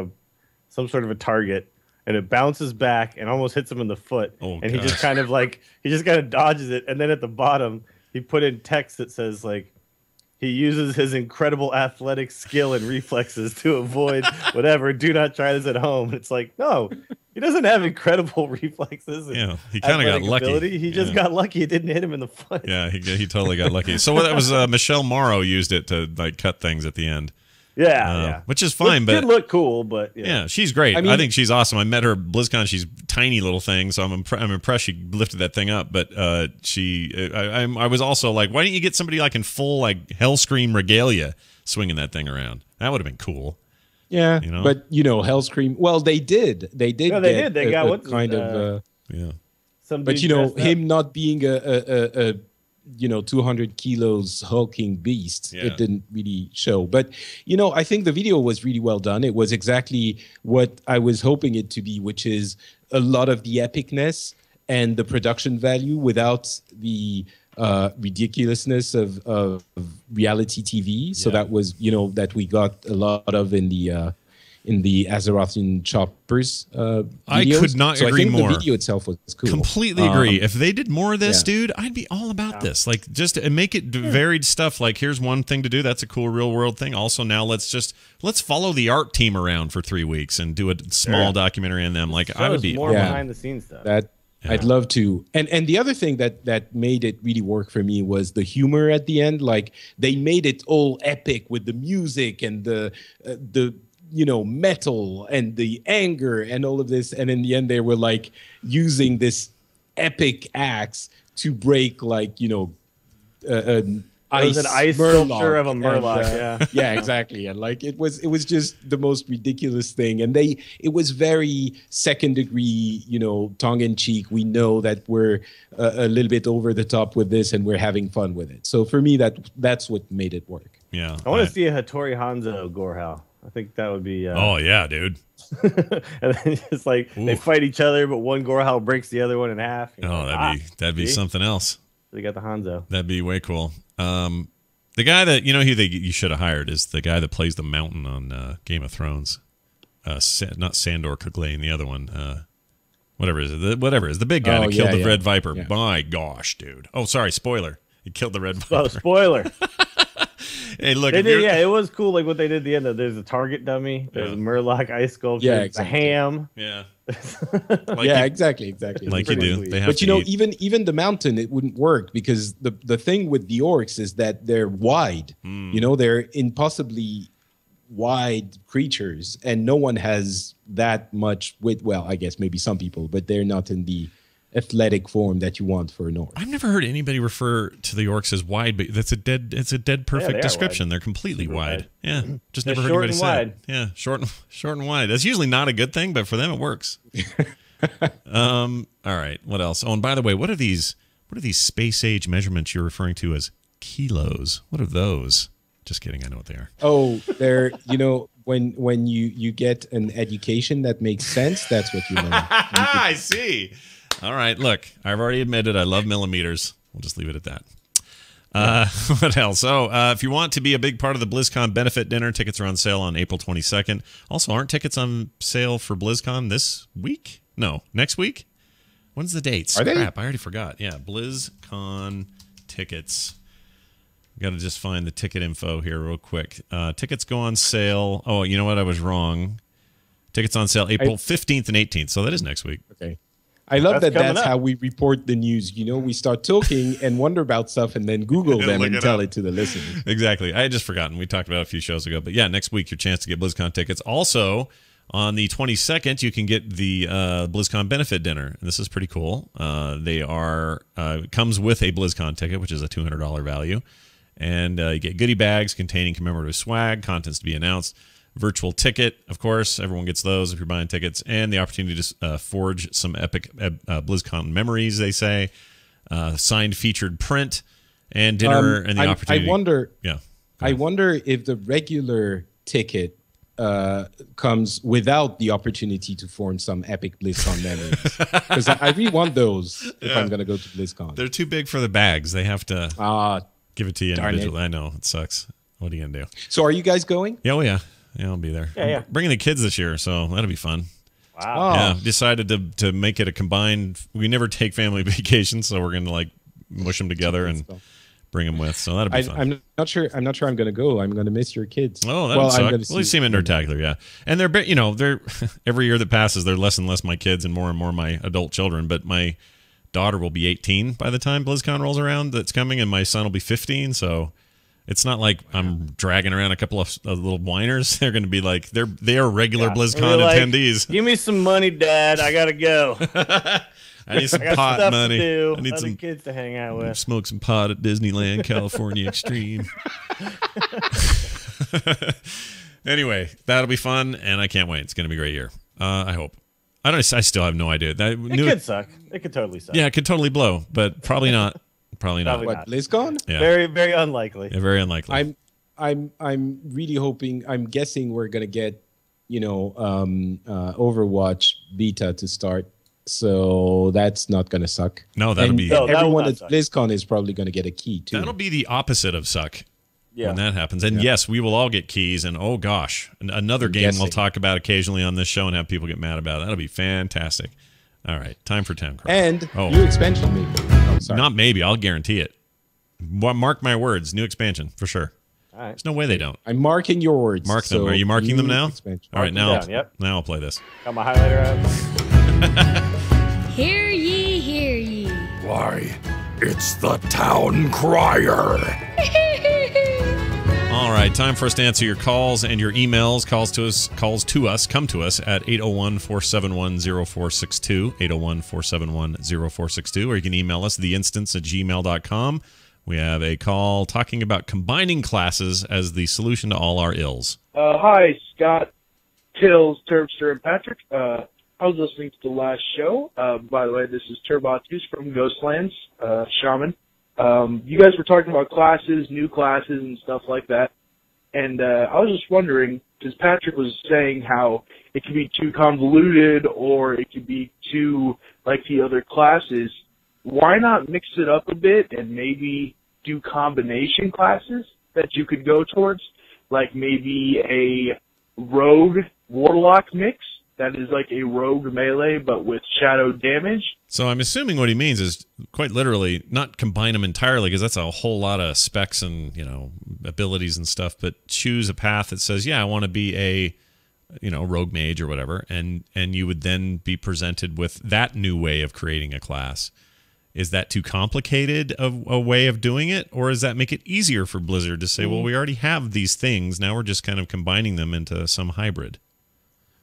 some sort of a target. And it bounces back and almost hits him in the foot. And he just kind of dodges it. And then at the bottom, he put in text that says like, he uses his incredible athletic skill and reflexes to avoid whatever. Do not try this at home. And it's like, no, he doesn't have incredible reflexes. Yeah, he kind of got lucky. Ability. He just got lucky. It didn't hit him in the foot. Yeah, he totally got lucky. So that was Michelle Morrow used it to like cut things at the end. Yeah, which is fine, but did look cool. But yeah, she's great. I think she's awesome. I met her at BlizzCon. She's a tiny little thing, so I'm impressed she lifted that thing up. But I was also like, why didn't you get somebody like in full like Hellscream regalia swinging that thing around? That would have been cool. Yeah, but Hellscream. Well, they did. They did. No, they did. They got what kind of. Yeah. But him not being a 200 kilos hulking beast, it didn't really show. But I think the video was really well done. It was exactly what I was hoping it to be, which is a lot of the epicness and the production value without the ridiculousness of reality TV. So that was that we got a lot of in the Azerothian Choppers videos. I could not agree more. The video itself was cool. Completely agree. If they did more of this, dude, I'd be all about this. Like, just make it varied stuff. Like, here's one thing to do. That's a cool real world thing. Also, now let's follow the art team around for 3 weeks and do a small documentary on them. Like, I would be more behind the scenes stuff. I'd love to. And the other thing that made it really work for me was the humor at the end. Like, they made it all epic with the music and the metal and the anger and all of this. And in the end, they were like using this epic axe to break like, an ice sculpture of a Murloc. Yeah, exactly. And like, it was just the most ridiculous thing. And it was very second degree, tongue in cheek. We know that we're a little bit over the top with this and we're having fun with it. So for me, that's what made it work. Yeah. I want to see a Hattori Hanzo Gorehowl. I think that would be. Oh yeah, dude. And then it's like they fight each other, but one Gorehowl breaks the other one in half. That'd be something else. They got the Hanzo. That'd be way cool. The guy that who you should have hired is the guy that plays the Mountain on Game of Thrones. Not Sandor Clegane, the other one. Whatever is the big guy that killed the Red Viper. Yeah. My gosh, dude. Oh, sorry, spoiler. He killed the Red Viper. Oh, spoiler. Hey, look. It was cool. Like what they did at the end. There's a target dummy. There's a Murloc ice sculpture. A ham. Yeah. Exactly. Like you do. They have but even the Mountain, it wouldn't work because the thing with the orcs is that they're wide. They're impossibly wide creatures, and no one has that much width. Well, I guess maybe some people, but they're not in the athletic form that you want for an orc. I've never heard anybody refer to the orcs as wide, but it's a dead perfect description. They're completely wide. Yeah, just never heard anybody say it. Yeah, short and wide. That's usually not a good thing, but for them it works. All right, what else? Oh, and by the way, what are these space age measurements you're referring to as kilos? What are those? Just kidding, I know what they are. Oh, they're when you get an education that makes sense, that's what you mean. I see. All right, look, I've already admitted I love millimeters. We'll just leave it at that. What else? If you want to be a big part of the BlizzCon benefit dinner, tickets are on sale on April 22nd. Also, aren't tickets on sale for BlizzCon this week? No, next week? When's the dates? Are they? Crap, I already forgot. Yeah, BlizzCon tickets. Got to just find the ticket info here real quick. Tickets go on sale. Oh, you know what? I was wrong. Tickets on sale April 15th and 18th. So that is next week. Okay. I love That's that coming that's up. how we report the news. You know, we start talking and wonder about stuff and then Google them Look and it tell up. it to the listeners. Exactly. I had just forgotten. We talked about it a few shows ago. But yeah, next week, your chance to get BlizzCon tickets. Also, on the 22nd, you can get the BlizzCon benefit dinner. And this is pretty cool. They are comes with a BlizzCon ticket, which is a $200 value. And you get goodie bags containing commemorative swag, contents to be announced, virtual ticket, of course. Everyone gets those if you're buying tickets, and the opportunity to forge some epic BlizzCon memories, they say, signed featured print, and dinner, and the opportunity. I wonder if the regular ticket comes without the opportunity to form some epic BlizzCon memories. Because I really want those if I'm going to go to BlizzCon. They're too big for the bags. They have to give it to you darn individually. I know, it sucks. What are you going to do? So are you guys going? Yeah, oh yeah. Yeah, I'll be there. Yeah. I'm bringing the kids this year, so that'll be fun. Wow. Yeah, decided to make it a combined. We never take family vacations, so we're gonna like mush them together and bring them with. So that'll be fun. I'm not sure I'm going to go. I'm going to miss your kids. Oh, that'll suck. I'm going Well, you see them in Entertacular, yeah. And they're they're every year that passes, they're less and less my kids and more my adult children. But my daughter will be 18 by the time BlizzCon rolls around. That's coming, and my son will be 15. So it's not like I'm dragging around a couple of little whiners. They're going to be like they are regular BlizzCon attendees. Give me some money, Dad. I gotta go. I need some I got pot stuff money. to do. I need Other some kids to hang out with. Smoke some pot at Disneyland, California Extreme. Anyway, that'll be fun, and I can't wait. It's going to be a great year. I hope. I still have no idea. It could suck. It could totally suck. Yeah, it could totally blow, but probably not. Probably not. What, BlizzCon? Yeah. Very, very unlikely. Yeah, very unlikely. I'm really hoping. I'm guessing we're gonna get, Overwatch beta to start. So that's not gonna suck. No, that'll be. No, that will everyone not at suck. BlizzCon is probably gonna get a key too. That'll be the opposite of suck. Yeah. When that happens. And yes, we will all get keys. And oh gosh, another game guessing. we'll talk about occasionally on this show and have people get mad about it. That'll be fantastic. All right, time for Town Cry. And new expansion maybe. Oh, sorry. Not maybe. I'll guarantee it. Mark my words. New expansion for sure. All right. There's no way they don't. I'm marking your words. Mark them. so Are you marking them new now? expansion. All right, Mark now, them down, yep. now I'll play this. Got my highlighter out. Hear ye, hear ye. Why, it's the Town Crier. All right, time for us to answer your calls and your emails. Come to us at 801-471-0462, 801-471-0462, or you can email us, theinstance@gmail.com. We have a call talking about combining classes as the solution to all our ills. Hi, Scott, Tills, Turbster, and Patrick. I was listening to the last show. By the way, this is Turbotus from Ghostlands, Shaman. You guys were talking about classes, new classes, and stuff like that. And I was just wondering, because Patrick was saying how it could be too convoluted or it could be too like the other classes, why not mix it up a bit and maybe do combination classes that you could go towards? Like maybe a rogue warlock mix that is like a rogue melee but with shadow damage. So I'm assuming what he means is quite literally not combine them entirely, because that's a whole lot of specs and abilities and stuff, but choose a path that says, yeah, I want to be a rogue mage or whatever, and you would then be presented with that new way of creating a class. Is that too complicated of a way of doing it, or does that make it easier for Blizzard to say, well, we already have these things, now we're just kind of combining them into some hybrid?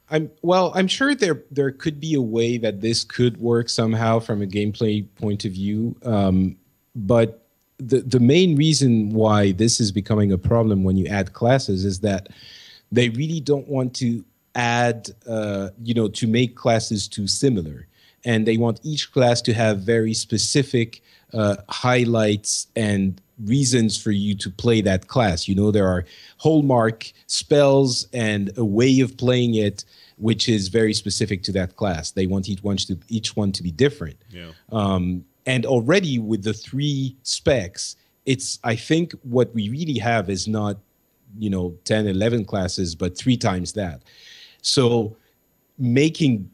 I'm sure there could be a way that this could work somehow from a gameplay point of view, but the main reason why this is becoming a problem when you add classes is that they really don't want to add, to make classes too similar, and they want each class to have very specific highlights and reasons for you to play that class. There are hallmark spells and a way of playing it which is very specific to that class. They want each one to be different. Yeah. And already with the 3 specs, I think what we really have is not 10, 11 classes, but 3 times that. So making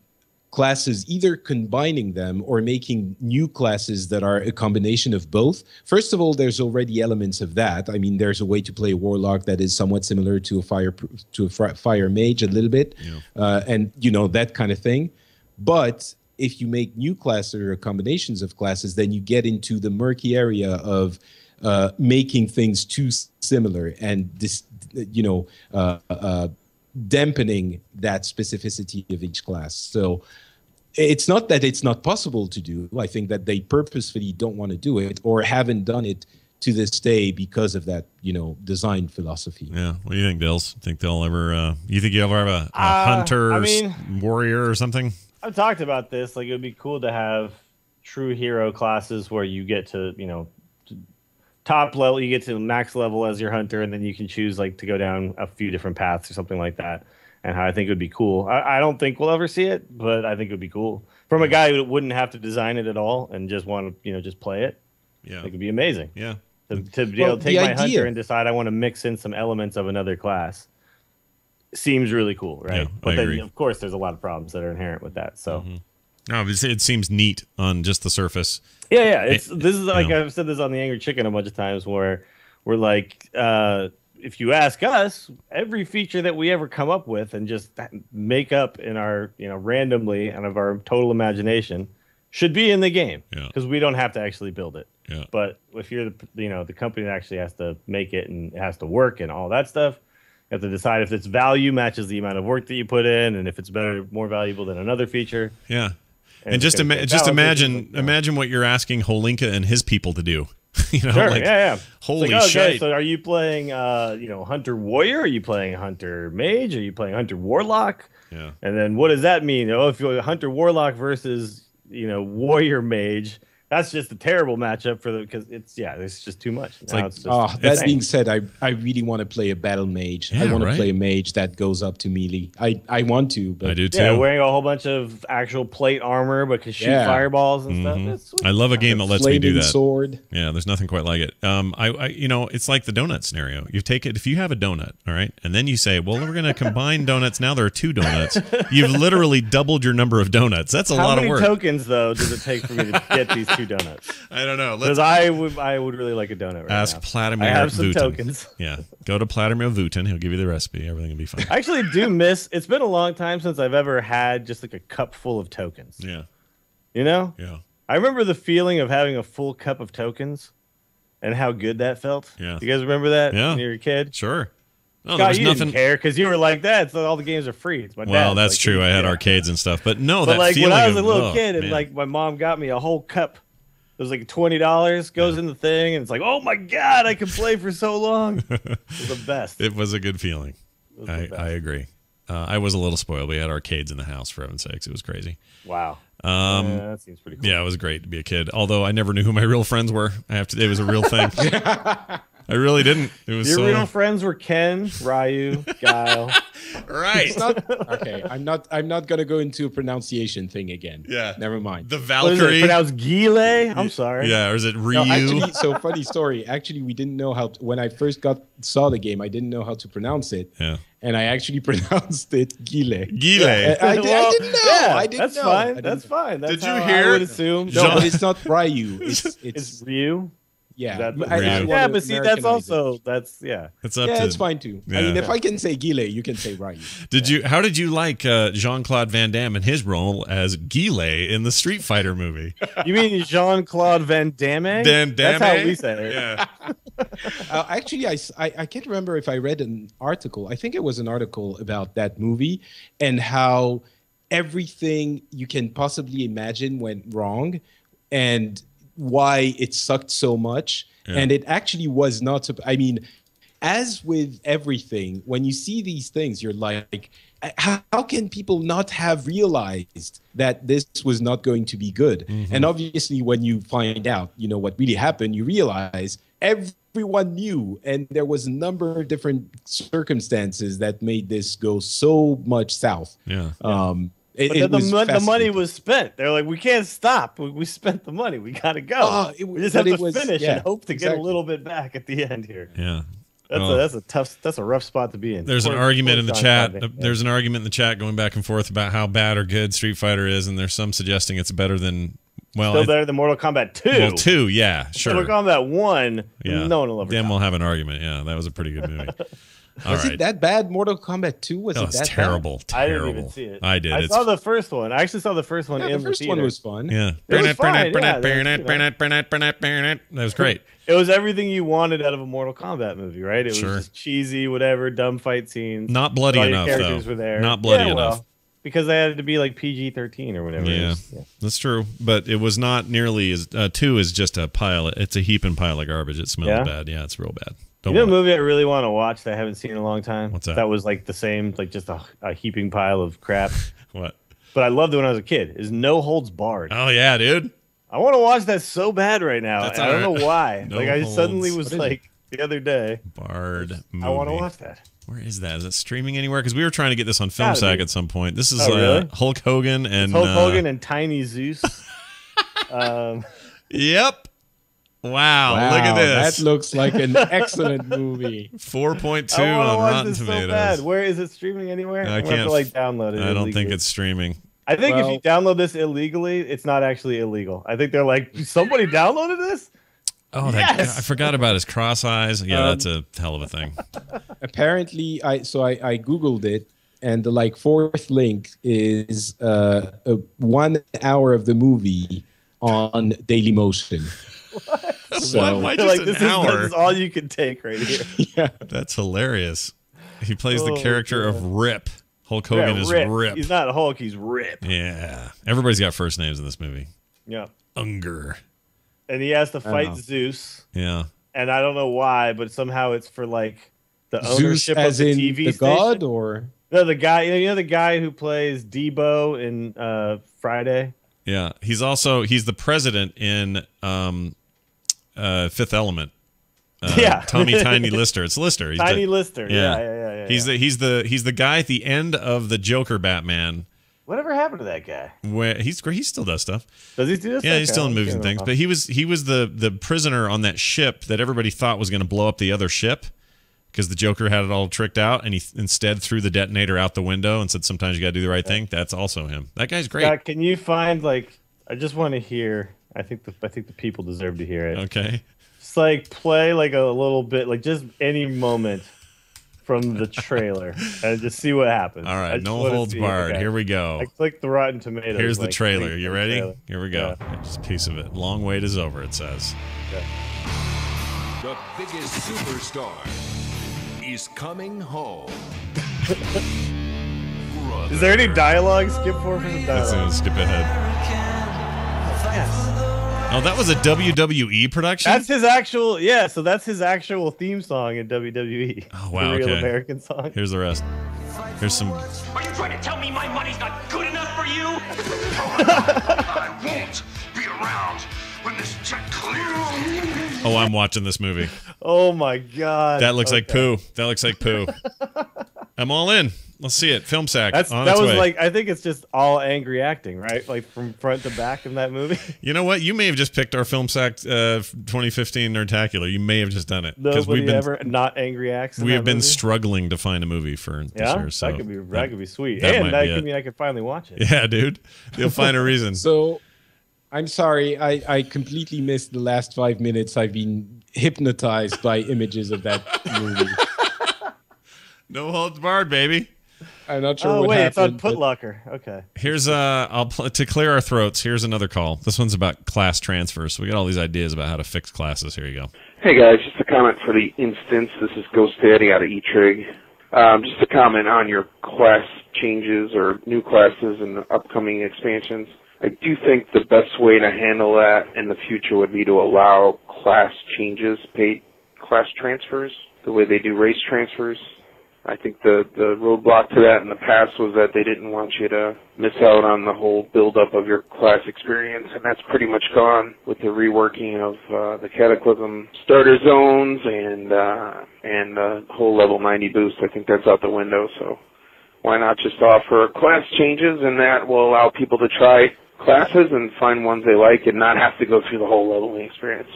classes, either combining them or making new classes that are a combination of both. First of all, there's already elements of that. I mean, there's a way to play a warlock that is somewhat similar to a fire mage a little bit, and that kind of thing. But if you make new classes or combinations of classes, then you get into the murky area of making things too similar and this, dampening that specificity of each class. So it's not that it's not possible to do. I think that they purposefully don't want to do it or haven't done it to this day because of that, design philosophy. Yeah. What do you think, Dills? Think they'll ever? You think you'll ever have a hunter, warrior, or something? I've talked about this. Like, it would be cool to have true hero classes where you get to, top level, you get to max level as your hunter, and then you can choose like to go down a few different paths or something like that. And I think it would be cool. I don't think we'll ever see it, but I think it would be cool from a guy who wouldn't have to design it at all and just want to, just play it. Yeah, it would be amazing. Yeah, to be able to take my hunter and decide I want to mix in some elements of another class seems really cool, right? Yeah, but I then, agree. of course, there's a lot of problems that are inherent with that. So. No, it seems neat on just the surface. Yeah. This is like I've said this on the Angry Chicken a bunch of times, where we're like, if you ask us, every feature that we ever come up with and just make up in our, randomly out of our total imagination should be in the game because we don't have to actually build it. Yeah. But if you're the company that actually has to make it and it has to work and all that stuff, you have to decide if its value matches the amount of work that you put in and if it's more valuable than another feature. Yeah. And just imagine what you're asking Holinka and his people to do. Holy shit! Okay, so are you playing, Hunter Warrior? Are you playing Hunter Mage? Are you playing Hunter Warlock? Yeah. And then what does that mean? If you're Hunter Warlock versus Warrior Mage, that's just a terrible matchup because it's just too much. That being said, I really want to play a battle mage. Yeah, I want to play a mage that goes up to melee. I want to, but I do too. Yeah, wearing a whole bunch of actual plate armor but can shoot fireballs and stuff. That's sweet. I love a game that lets me do that. Sword. Yeah, there's nothing quite like it. It's like the donut scenario. You take it if you have a donut, all right, and then you say, well, we're going to combine donuts. Now there are 2 donuts. You've literally doubled your number of donuts. That's a lot of work. How many tokens though does it take for me to get these 2 donuts? I don't know. Because I would really like a donut right ask now. Vladimir I have some Vutin. tokens. Yeah, go to Vladimir Vutin. He'll give you the recipe. Everything will be fine. I actually do miss. It's been a long time since I've ever had just like a cup full of tokens. Yeah. Yeah. I remember the feeling of having a full cup of tokens, and how good that felt. Yeah. You guys remember that? Yeah. When you were a kid. Sure. No, Scott, you didn't care because you were like that. So all the games are free. It's my well, dad. that's true. I had arcades and stuff, but no, But that like feeling when I was a of, little kid, and like my mom got me a whole cup. It was like $20, goes in the thing, and it's like, oh my God, I can play for so long. It was the best. It was a good feeling. I agree. I was a little spoiled. We had arcades in the house, for heaven's sakes. It was crazy. Wow. That seems pretty cool. Yeah, it was great to be a kid. Although I never knew who my real friends were. It was a real thing. I really didn't. It was Your real friends were Ken, Ryu, Guile. Right. It's not, okay, I'm not gonna go into a pronunciation thing again. Yeah. Never mind. The What is Valkyrie. it, pronounced Guile? I'm sorry. Yeah, or is it Ryu? No, actually, so funny story. Actually, we didn't know how when I first saw the game, I didn't know how to pronounce it. Yeah. And I actually pronounced it Guile. Guile. I didn't know. Yeah, I didn't that's know. fine. That's fine. That's Did you how hear- I would assume. No, but it's not Ryu. It's It's Ryu. yeah. That- I Ryu. wanna But see, that's Americanize it. also It's up Yeah, to. it's fine too. Yeah. I mean, if I can say Guile, you can say Ryu. How did you like Jean-Claude Van Damme and his role as Guile in the Street Fighter movie? You mean Jean-Claude Van Damme? Van Damme? That's how we say it. Yeah. Actually, I can't remember if I read an article. I think it was an article about that movie and how everything you can possibly imagine went wrong and why it sucked so much. Yeah. And it actually was not. I mean, as with everything, when you see these things, you're like, how can people not have realized that this was not going to be good? Mm-hmm. And obviously, when you find out, what really happened, you realize everyone knew, and there was a number of different circumstances that made this go so much south. Yeah. But then the money was spent. They're like, we can't stop. We spent the money. We got to go. We just have to finish and hope to get a little bit back at the end here. Yeah. That's a rough spot to be in. There's an argument in the chat. There's an argument in the chat going back and forth about how bad or good Street Fighter is, and there's some suggesting it's better than. Well, still better than Mortal Kombat 2. Well, 2, yeah, sure. Mortal Kombat 1, yeah. no one will ever. Then we'll have an argument. Yeah, that was a pretty good movie. All Was right. it that bad? Mortal Kombat 2? Was Oh, it it's that terrible. I Terrible. didn't even see it. I did. I saw the first one. I actually saw the first one bad? Yeah, in the first theater. one was fun. Yeah. It was fine, yeah, That was great. It was everything you wanted out of a Mortal Kombat movie, right? It was Sure. just cheesy, whatever, dumb fight scenes. Not bloody All your enough, characters though. were there. Not bloody Yeah, well, enough. because they had to be like PG-13 or whatever. Yeah, that's true. But it was not nearly as 2 is just a pile. It's a heap and pile of garbage. It smells Yeah? bad. Yeah, it's real bad. You Don't know a want movie I really want to watch that I haven't seen in a long time? What's that? That was like the same, like just a heaping pile of crap. it. What? But I loved it when I was a kid. Is No Holds Barred. Oh yeah, dude. I want to watch that so bad right now. That's I don't all right. know why. No like I Holds. suddenly was What is like the other day. Barred movie. I want to watch that. Where is that? Is it streaming anywhere? Because we were trying to get this on Film Gotta Sack be. at some point. This is Oh, really? Hulk Hogan and Hulk Hogan and Tiny Zeus. Yep. Wow, look at this. That looks like an excellent movie. 4.2 I want to on watch Rotten this so Tomatoes. bad. Where is it streaming anywhere? I I'm gonna have can't. to like download it. I don't think illegally. it's streaming. I think if Well- you download this illegally, it's not actually illegal. I think they're like, somebody downloaded this? Oh, Yes! I forgot about his cross eyes. Yeah, that's a hell of a thing. Apparently, I googled it, and the like fourth link is 1 hour of the movie on Dailymotion. So Why They're just like, this an hour? is all you can take right here. yeah, That's hilarious. He plays the Oh, character of Rip. Hulk Hogan is Rip. He's not Hulk, he's Rip. Yeah. Everybody's got first names in this movie. Yeah. Unger. And he has to fight Oh. Zeus. Yeah. And I don't know why, but somehow it's for like the Zeus ownership as of the in TV the station. god, or No, the guy, you know the guy who plays Debo in Friday? Yeah. He's the president in Fifth Element. Yeah. Tommy Tiny Lister. It's Lister. He's Tiny the- Lister. Yeah. He's the guy at the end of the Joker Batman. Whatever happened to that guy? Where he still does stuff. Does he do this? Yeah, he's Okay, still in I movies and don't things. know. But he was the prisoner on that ship that everybody thought was going to blow up the other ship because the Joker had it all tricked out, and he instead threw the detonator out the window and said, "Sometimes you got to do the right thing." That's also him. That guy's great. Scott, can you find like? I just want to hear. I think the people deserve to hear it. Okay. Just like play like a little bit, like just any moment from the trailer, and just see what happens. All I right. just No wanna holds see it. barred. Okay. Here we go. I clicked the Rotten Tomatoes. Here's the like, trailer. link You to the ready? trailer. Here we go. Just a piece of it. Long wait is over, it says. The biggest superstar is coming home. Is there any dialogue? Skip forward for some Let's dialogue. skip ahead. Oh, that was a WWE production? That's his actual, yeah. So that's his actual theme song in WWE. Oh, wow, the real okay. American song. Here's the rest. Here's some. Are you trying to tell me my money's not good enough for you? I won't be around when this check clears. Oh, I'm watching this movie. Oh my god. That looks like Okay. poo. That looks like poo. I'm all in. Let's see it. Film sack. That on its was way. like, I think it's just all angry acting, right? Like from front to back in that movie. You know what? You may have just picked our film sack 2015 Nerdtacular. You may have just done it Nobody ever not angry acts. in we that have been movie? struggling to find a movie for this Yeah, year. So that could be sweet, that and might that be could it. mean I could finally watch it. Yeah, dude. You'll find a reason. so. I'm sorry, I completely missed the last 5 minutes. I've been hypnotized by images of that movie. No holds barred, baby. I'm not sure Oh what wait, it's on happened. but- Putlocker. Okay. Here's to clear our throats. Here's another call. This one's about class transfers. So we got all these ideas about how to fix classes. Here you go. Hey guys, just a comment for the instance. This is Ghost Daddy out of E-Trig. Just a comment on your class changes or new classes and the upcoming expansions. I do think the best way to handle that in the future would be to allow class changes, paid class transfers, the way they do race transfers. I think the roadblock to that in the past was that they didn't want you to miss out on the whole build-up of your class experience, and that's pretty much gone with the reworking of the Cataclysm starter zones and the whole level 90 boost. I think that's out the window, so why not just offer class changes, and that will allow people to try classes and find ones they like and not have to go through the whole leveling experience.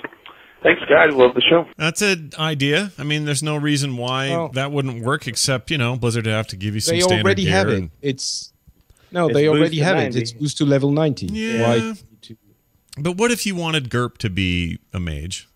Thanks, guys. Love the show. That's an idea. I mean, there's no reason why that wouldn't work, except Blizzard would have to give you some They standard already gear have it. and- It's It's they already boost to have 90. it. It's boost to level 90. Yeah. Why to- But what if you wanted GURP to be a mage?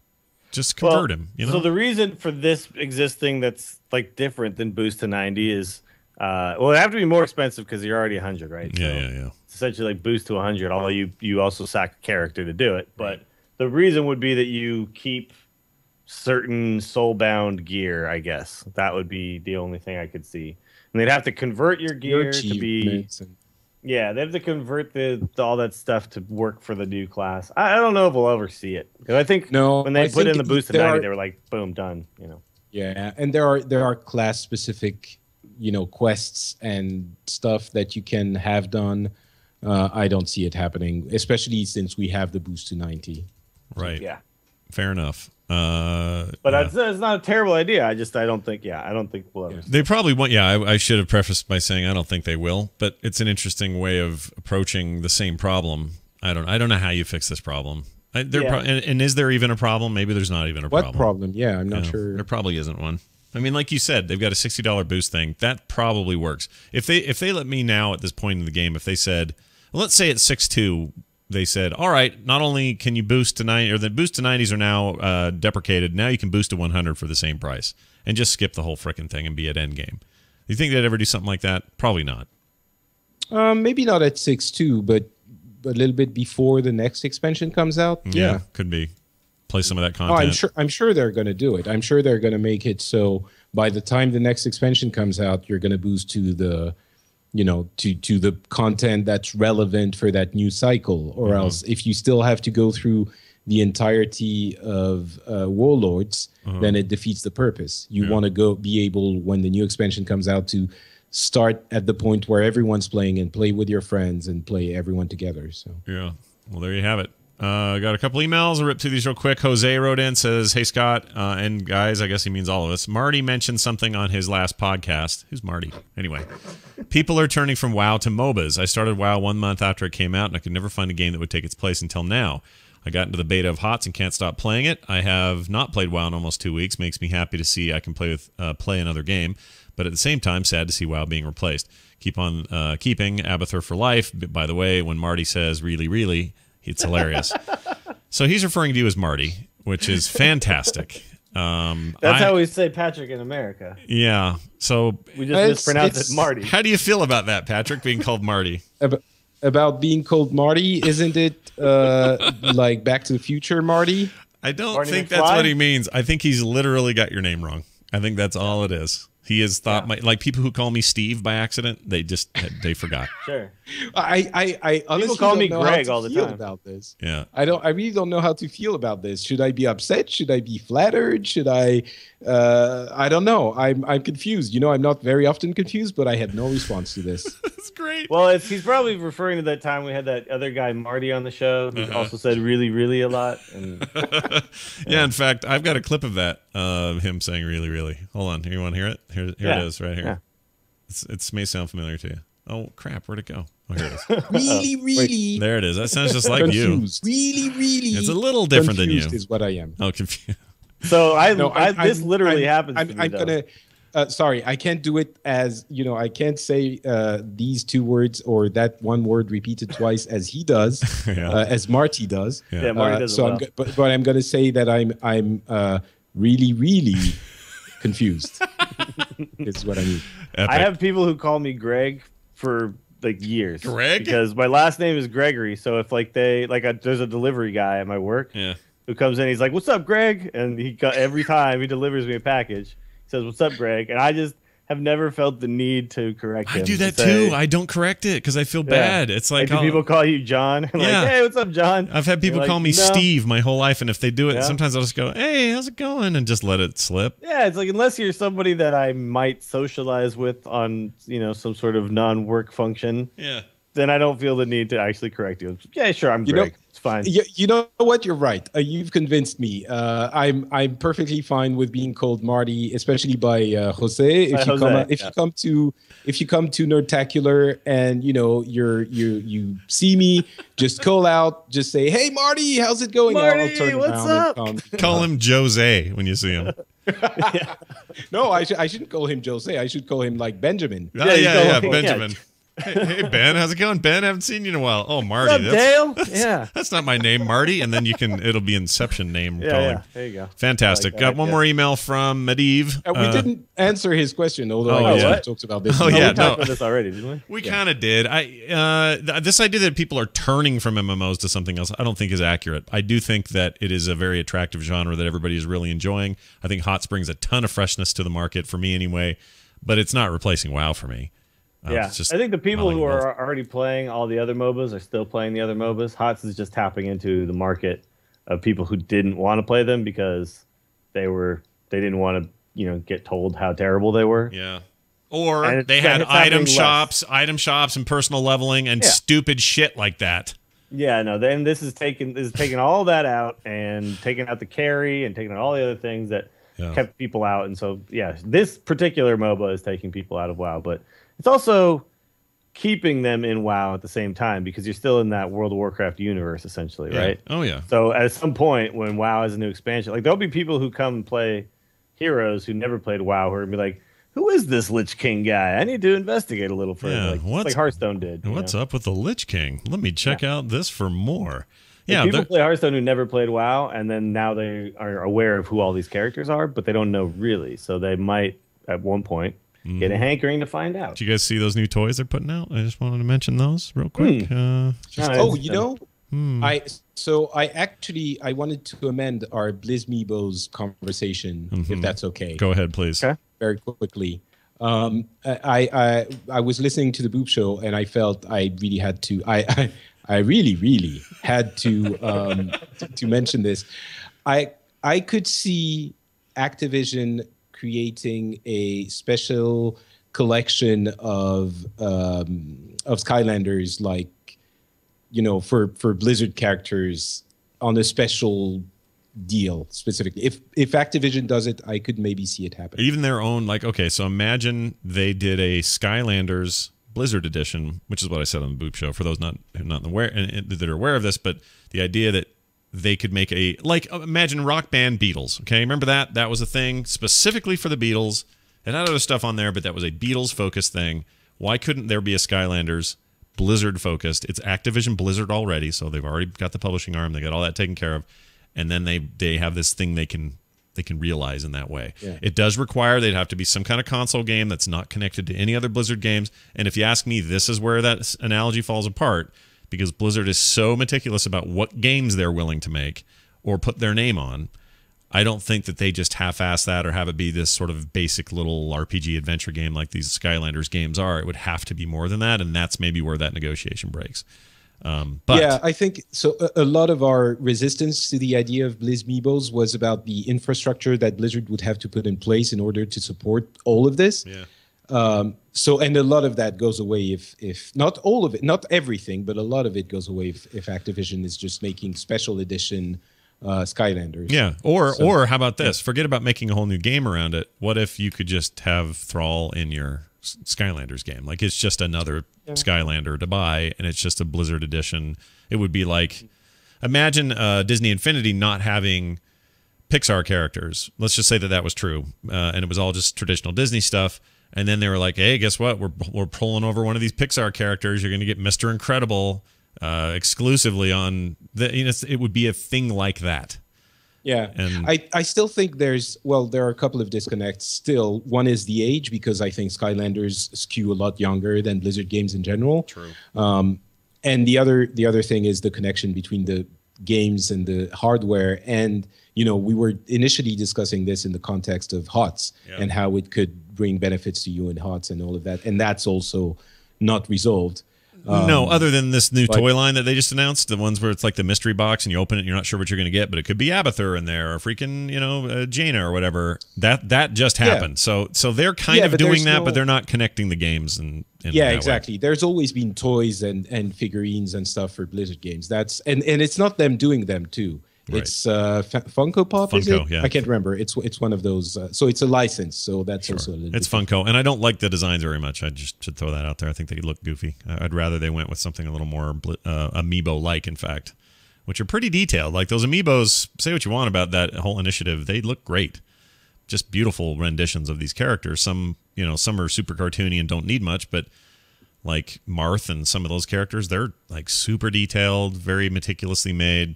Just convert him. You know. So the reason for this existing that's like different than boost to 90 is, well, it have to be more expensive because you're already 100, right? Yeah. It's essentially like boost to 100, although you also sack a character to do it. But the reason would be that you keep certain soulbound gear, I guess. That would be the only thing I could see. And they'd have to convert your gear to be... Yeah, they have to convert all that stuff to work for the new class. I don't know if we'll ever see it. Because I think when they put in the boost to 90, they were like, boom, done. You know. Yeah, and there are class-specific, quests and stuff that you can have done. I don't see it happening, especially since we have the boost to 90. Right. Yeah. Fair enough. But it's not a terrible idea. I don't think we'll ever. They probably won't. Yeah, I should have prefaced by saying I don't think they will. But it's an interesting way of approaching the same problem. I don't know how you fix this problem. And is there even a problem? Maybe there's not even a problem. What problem? Yeah, I'm not sure. There probably isn't one. I mean, like you said, they've got a $60 boost thing. That probably works. If they let me now at this point in the game, if they said, well, let's say it's 6-2. They said, all right, not only can you boost to 90, or the boost to 90s are now deprecated, now you can boost to 100 for the same price and just skip the whole frickin' thing and be at endgame. You think they'd ever do something like that? Probably not. Maybe not at 6.2, but a little bit before the next expansion comes out. Yeah. Could be. Play some of that content. I'm sure they're going to do it. I'm sure they're going to make it so by the time the next expansion comes out, you're going to boost to the... to the content that's relevant for that new cycle, or else if you still have to go through the entirety of Warlords, then it defeats the purpose. You want to be able, when the new expansion comes out, to start at the point where everyone's playing and play with your friends and play everyone together. So yeah, well, there you have it. Got a couple emails. I'll rip through these real quick. Jose wrote in, says, hey, Scott, and guys, I guess he means all of us. Marty mentioned something on his last podcast. Who's Marty? Anyway, people are turning from WoW to MOBAs. I started WoW 1 month after it came out, and I could never find a game that would take its place until now. I got into the beta of HOTS and can't stop playing it. I have not played WoW in almost 2 weeks. Makes me happy to see I can play another game, but at the same time, sad to see WoW being replaced. Keep on keeping Abathur for life. By the way, when Marty says, really, really... it's hilarious. So he's referring to you as Marty, which is fantastic. That's how we say Patrick in America. Yeah. So we just mispronounce it Marty. How do you feel about that, Patrick, being called Marty? About being called Marty? Isn't it like Back to the Future Marty? I don't think that's what he means. I think he's literally got your name wrong. I think that's all it is. He has thought like people who call me Steve by accident, they forgot. Sure. I honestly people call me don't know Greg how to all the feel time about this. Yeah. I really don't know how to feel about this. Should I be upset? Should I be flattered? Should I don't know. I'm confused. I'm not very often confused, but I had no response to this. That's great. Well, he's probably referring to that time we had that other guy Marty on the show who also said really, really a lot. And, yeah, in fact, I've got a clip of that, him saying really, really. Hold on. Here, you want to hear it? Here it is right here. Yeah. It may sound familiar to you. Oh, crap. Where'd it go? Oh, here it is. Really, really. There it is. That sounds just like confused. You. Really, really. It's a little different than you. Is what I am. Oh, confused. So this literally happens to me, I'm going to... sorry, I can't do it as, I can't say these two words or that one word repeated twice as he does, as Marty does. Yeah, Marty does so but I'm going to say that I'm really, really confused. Is what I mean. Epic. I have people who call me Greg for like years. Greg? Because my last name is Gregory. So if there's a delivery guy at my work who comes in, he's like, "What's up, Greg?" And every time he delivers me a package, he says, "What's up, Greg?" And I just have never felt the need to correct him. I do that too. I don't correct it because I feel bad. It's like do people call you John? Like, hey, what's up, John? I've had people call me Steve my whole life, and if they do it, sometimes I'll just go, "Hey, how's it going?" and just let it slip. Yeah, it's like unless you're somebody that I might socialize with on some sort of non-work function. Yeah. Then I don't feel the need to actually correct you. Yeah, sure, I'm Greg. It's fine. You know what? You're right. You've convinced me. I'm perfectly fine with being called Marty, especially by Jose. If you come to Nerdtacular and you see me, just call out, just say, "Hey, Marty, how's it going?" Marty, I'll turn what's around up? Call him Jose when you see him. No, I shouldn't call him Jose. I should call him like Benjamin. Yeah, Benjamin. Hey, Ben, how's it going? Ben, I haven't seen you in a while. Oh, Marty. What's up, Dale? That's not my name, Marty. And then it'll be Inception name calling. Yeah, there you go. Fantastic. Got one more email from Medivh. We didn't answer his question, although we talked about this. Oh, yeah. We talked about this already, didn't we? We kind of did. This idea that people are turning from MMOs to something else, I don't think is accurate. I do think that it is a very attractive genre that everybody is really enjoying. I think HOTS brings a ton of freshness to the market, for me anyway, but it's not replacing WoW for me. I think the people who are already playing all the other MOBAs are still playing the other MOBAs. HOTS is just tapping into the market of people who didn't want to play them because they didn't want to, get told how terrible they were. Yeah. Or they had item shops and personal leveling and stupid shit like that. Yeah, no. Then this is taking all that out and taking out the carry and taking out all the other things that kept people out. And so, this particular MOBA is taking people out of WoW, but it's also keeping them in WoW at the same time because you're still in that World of Warcraft universe, essentially, right? Oh, yeah. So at some point when WoW has a new expansion, like there'll be people who come and play Heroes who never played WoW who are going to be like, who is this Lich King guy? I need to investigate a little further, like Hearthstone did. What's up with the Lich King? Let me check out this for more. Yeah, people play Hearthstone who never played WoW, and then now they are aware of who all these characters are, but they don't know really. So they might, at one point, get a hankering to find out. Did you guys see those new toys they're putting out? I just wanted to mention those real quick. I wanted to amend our BlizzMeebos conversation, if that's okay. Go ahead, please. Okay. Very quickly. I was listening to the Boop Show, and I felt I really had to. I really had to mention this. I could see Activision creating a special collection of Skylanders, like for Blizzard characters on a special deal specifically. If Activision does it, I could maybe see it happen. Even their own, so imagine they did a Skylanders Blizzard edition, which is what I said on the Boop Show for those not aware and that are aware of this, but the idea that they could make imagine Rock Band Beatles. Okay, remember that? That was a thing specifically for the Beatles. It had other stuff on there, but that was a Beatles-focused thing. Why couldn't there be a Skylanders Blizzard-focused? It's Activision Blizzard already, so they've already got the publishing arm. They got all that taken care of. And then they have this thing they can realize in that way. Yeah. It does require they'd have to be some kind of console game that's not connected to any other Blizzard games. And if you ask me, this is where that analogy falls apart, because Blizzard is so meticulous about what games they're willing to make or put their name on. I don't think that they just half-ass that or have it be this sort of basic little RPG adventure game like these Skylanders games are. It would have to be more than that, and that's maybe where that negotiation breaks. But I think so. A lot of our resistance to the idea of BlizzMeebos was about the infrastructure that Blizzard would have to put in place in order to support all of this. Yeah. And a lot of that goes away if not all of it, not everything, but a lot of it goes away if Activision is just making special edition Skylanders. Yeah. Or how about this? Forget about making a whole new game around it. What if you could just have Thrall in your Skylanders game? Like it's just another Skylander to buy, and it's just a Blizzard edition. It would be like, imagine Disney Infinity not having Pixar characters. Let's just say that was true, and it was all just traditional Disney stuff. And then they were like, "Hey, guess what? We're pulling over one of these Pixar characters. You're going to get Mr. Incredible exclusively on the." It would be a thing like that. Yeah, and I still think there are a couple of disconnects still. One is the age, because I think Skylanders skew a lot younger than Blizzard games in general. True. And the other thing is the connection between the games and the hardware. And we were initially discussing this in the context of HOTS and how it could bring benefits to you in HOTS and all of that. And that's also not resolved. No, other than this new toy line that they just announced, the ones where it's like the mystery box and you open it and you're not sure what you're going to get, but it could be Abathur in there or freaking, Jaina or whatever. That just happened. So they're kind of doing that, but they're not connecting the games. And exactly. There's always been toys and figurines and stuff for Blizzard games. And it's not them doing them too. Right. It's Funko Pop. Is it? Yeah. I can't remember. It's one of those. So it's a license. So that's also a little. It's Funko, and I don't like the designs very much. I just should throw that out there. I think they look goofy. I'd rather they went with something a little more amiibo-like, in fact, which are pretty detailed. Like those amiibos. Say what you want about that whole initiative, they look great. Just beautiful renditions of these characters. Some are super cartoony and don't need much, but like Marth and some of those characters. They're like super detailed, very meticulously made.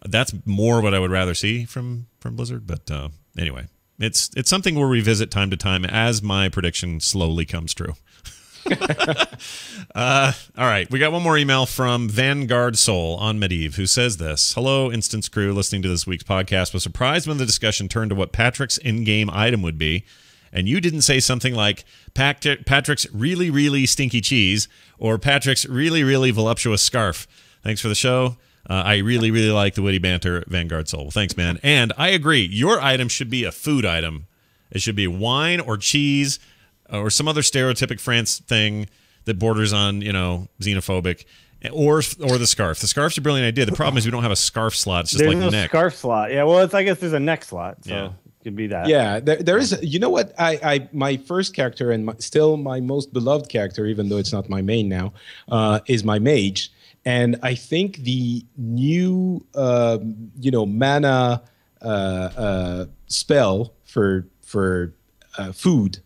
That's more what I would rather see from Blizzard. But anyway, it's something we'll revisit time to time as my prediction slowly comes true. All right, we got one more email from Vanguard Soul on Medivh, who says this: "Hello, Instance crew. Listening to this week's podcast, was surprised when the discussion turned to what Patrick's in-game item would be, and you didn't say something like Patrick's really, really stinky cheese or Patrick's really, really voluptuous scarf. Thanks for the show. I really, really like the witty banter, Vanguard Soul." Well, thanks, man. And I agree. Your item should be a food item. It should be wine or cheese or some other stereotypic France thing that borders on, xenophobic, or the scarf. The scarf's a brilliant idea. The problem is we don't have a scarf slot. It's just there's like no neck. Scarf slot. Yeah, well, I guess there's a neck slot, so Yeah. it could be that. Yeah, there is. You know what? My first character and still my most beloved character, even though it's not my main now, is my mage. And I think the new, mana spell for food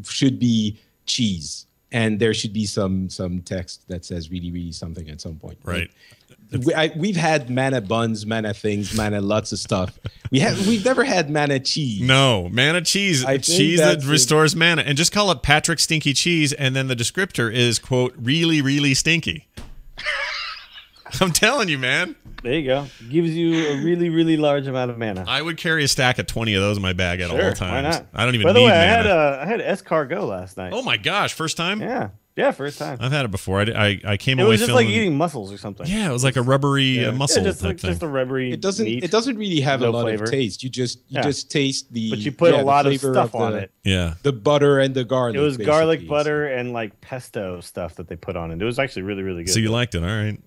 should be cheese, and there should be some text that says really, really something at some point. Right. We've had mana buns, mana things, mana lots of stuff. We've never had mana cheese. No, mana cheese. I think Cheese that that's restores mana. And just call it Patrick Stinky Cheese, and then the descriptor is, quote, really, really stinky. I'm telling you, man. There you go. Gives you a really, really large amount of mana. I would carry a stack of 20 of those in my bag at all times. Why not? I don't even By the need way, mana. I had escargot last night. Oh my gosh, first time? Yeah, first time. I've had it before. I came It away was just feeling like eating mussels or something. Yeah, it was like a rubbery mussel just type thing. just a rubbery. It doesn't really have no a lot flavor. of taste. You just taste the. But you put a lot of flavor stuff the, on it. Yeah. The butter and the garlic. It was basically. garlic butter and like pesto stuff that they put on it. It was actually really, really good. So you liked it, all right.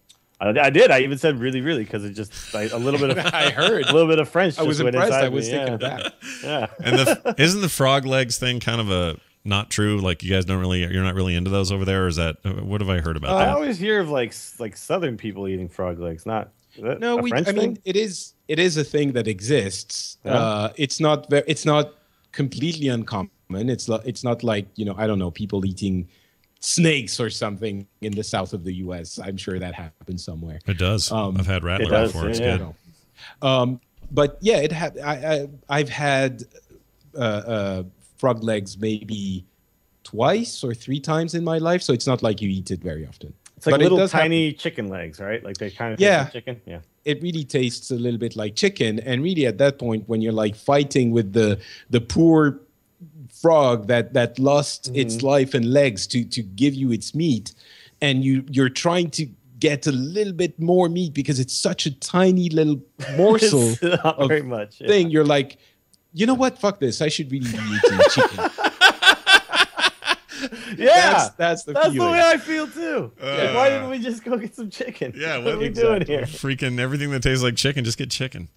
I did. I even said really, really because it just a little bit of. I heard a little bit of French. I was just went impressed. inside I was me. thinking of that. Yeah. And isn't the frog legs thing kind of a not true? Like you guys you're not really into those over there, or is that what have I heard about I that? always hear of like Southern people eating frog legs. Not No, a French I mean thing? it is a thing that exists. Yeah. It's not completely uncommon. It's not like I don't know, people eating snakes or something in the south of the U.S. I'm sure that happens somewhere. It does. I've had rattler does, before. It's yeah. good. But yeah, I've had frog legs maybe twice or three times in my life, so it's not like you eat it very often. It's like But it little does tiny chicken legs, right? Like they kind of Yeah. taste like chicken. Yeah. It really tastes a little bit like chicken, and really at that point when you're like fighting with the poor frog that lost its life and legs to give you its meat, and you're trying to get a little bit more meat because it's such a tiny little morsel It's not of very much. Yeah. thing, you're like, you know what, fuck this, I should really be eating chicken. Yeah, that's the that's the feeling. way I feel too. Like, why didn't we just go get some chicken? Yeah, what are we doing here? Freaking everything that tastes like chicken, just get chicken.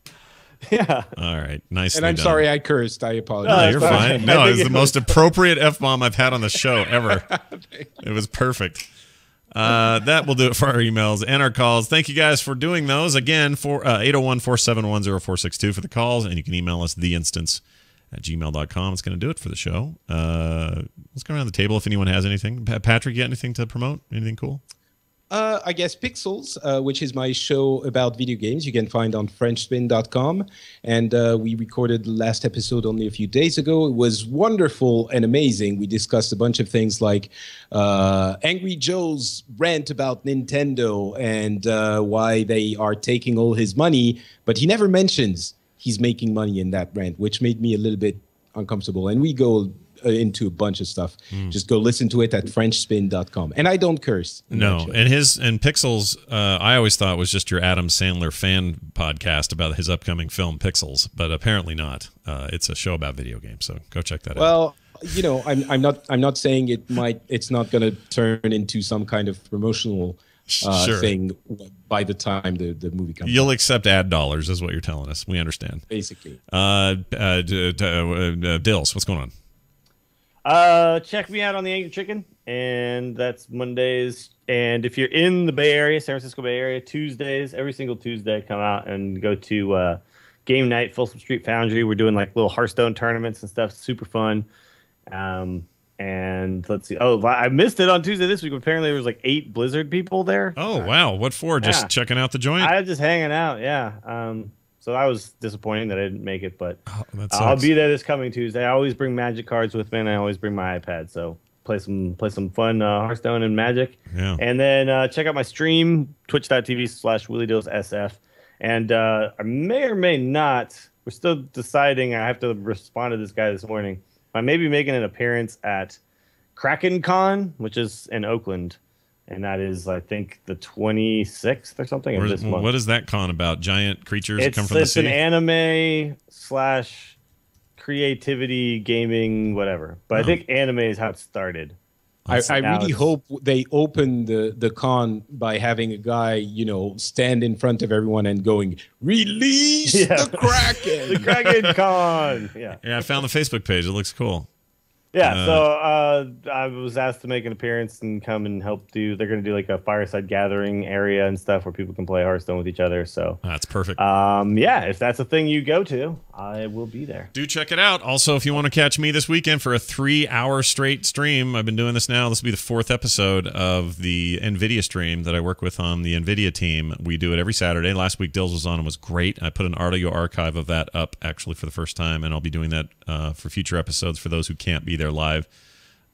Yeah. All right, nicely And I'm done. sorry I cursed, I No, apologize. you're fine. fine. I No, think it's the it most appropriate F-bomb I've had on the show ever. It was perfect. That will do it for our emails and our calls. Thank you guys for doing those. Again, for 801-471-0462 for the calls, and you can email us theinstance@gmail.com. It's going to do it for the show. Let's go around the table if anyone has anything. Patrick, you got anything to promote? Anything cool? I guess Pixels, which is my show about video games, you can find on FrenchSpin.com. And we recorded the last episode only a few days ago. It was wonderful and amazing. We discussed a bunch of things like Angry Joe's rant about Nintendo and why they are taking all his money, but he never mentions he's making money in that rant, which made me a little bit uncomfortable. And we go into a bunch of stuff. Just go listen to it at FrenchSpin.com. And I don't curse. No, and Pixels, I always thought was just your Adam Sandler fan podcast about his upcoming film Pixels, but apparently not. It's a show about video games, so go check that out. Well, I'm not saying it's not going to turn into some kind of promotional Sure. thing by the time the movie comes. You'll accept ad dollars, is what you're telling us. We understand. Basically. Dills, what's going on? Check me out on the Angry Chicken, and that's Mondays. And if you're in the Bay Area, San Francisco Bay Area, Tuesdays, every single Tuesday, come out and go to game night, Folsom Street Foundry. We're doing like little Hearthstone tournaments and stuff. Super fun. And let's see. Oh, I missed it on Tuesday this week. Apparently, there was like 8 Blizzard people there. Oh, wow. What for? Just checking out the joint? I was just hanging out, yeah. So I was disappointed that I didn't make it, but I'll be there this coming Tuesday. I always bring Magic cards with me, and I always bring my iPad. So play some fun Hearthstone and Magic. Yeah. And then check out my stream, twitch.tv/WillyDillsSF. And I may or may not, we're still deciding, I have to respond to this guy this morning. I may be making an appearance at Kraken Con, which is in Oakland. And that is, I think, the 26th or something of this month. What is that con about? Giant creatures that come from the sea? It's an anime / creativity, gaming, whatever. But I think anime is how it started. I really hope they open the con by having a guy, stand in front of everyone and going, "Release the Kraken!" The Kraken Con. Yeah. Yeah, I found the Facebook page. It looks cool. Yeah, so I was asked to make an appearance and come and help do. They're going to do like a fireside gathering area and stuff where people can play Hearthstone with each other. So that's perfect. Yeah, if that's a thing you go to, I will be there. Do check it out. Also, if you want to catch me this weekend for a 3-hour straight stream, I've been doing this now. This will be the 4th episode of the NVIDIA stream that I work with on the NVIDIA team. We do it every Saturday. Last week, Dills was on and was great. I put an audio archive of that up actually for the first time, and I'll be doing that for future episodes for those who can't be there live.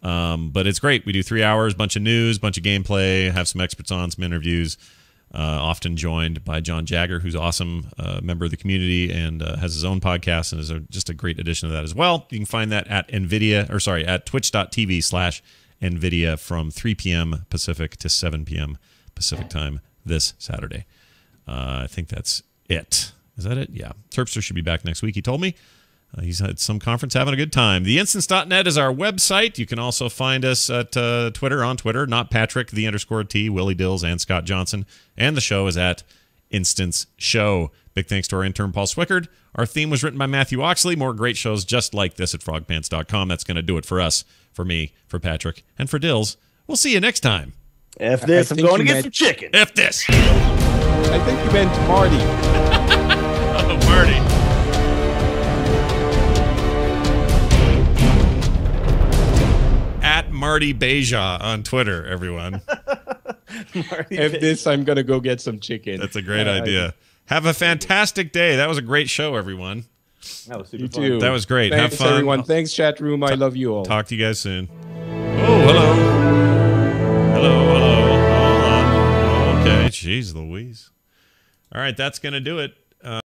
But it's great. We do 3 hours, bunch of news, bunch of gameplay, have some experts on, some interviews, often joined by John Jagger, who's awesome, member of the community and has his own podcast and is just a great addition to that as well. You can find that at at twitch.tv/NVIDIA from 3 p.m. Pacific to 7 p.m. Pacific time this Saturday. I think that's it. Is that it? Yeah. Terpster should be back next week, he told me. He's at some conference having a good time. Theinstance.net is our website. You can also find us at Twitter, on Twitter, not Patrick, _T, Willie Dills, and Scott Johnson. And the show is at Instance Show. Big thanks to our intern, Paul Swickard. Our theme was written by Matthew Oxley. More great shows just like this at frogpants.com. That's going to do it for us, for me, for Patrick, and for Dills. We'll see you next time. F this, I'm going to get some chicken. F this. I think you meant Marty. Oh, Marty. At Marty Beja on Twitter, everyone. If this, I'm going to go get some chicken. That's a great idea. Have a fantastic day. That was a great show, everyone. That was super you fun. too. That was great. Thanks, Have fun. everyone. Thanks, chat room. I love you all. Talk to you guys soon. Oh, hello. Hello. Hold on. Okay. Jeez Louise. All right, that's going to do it.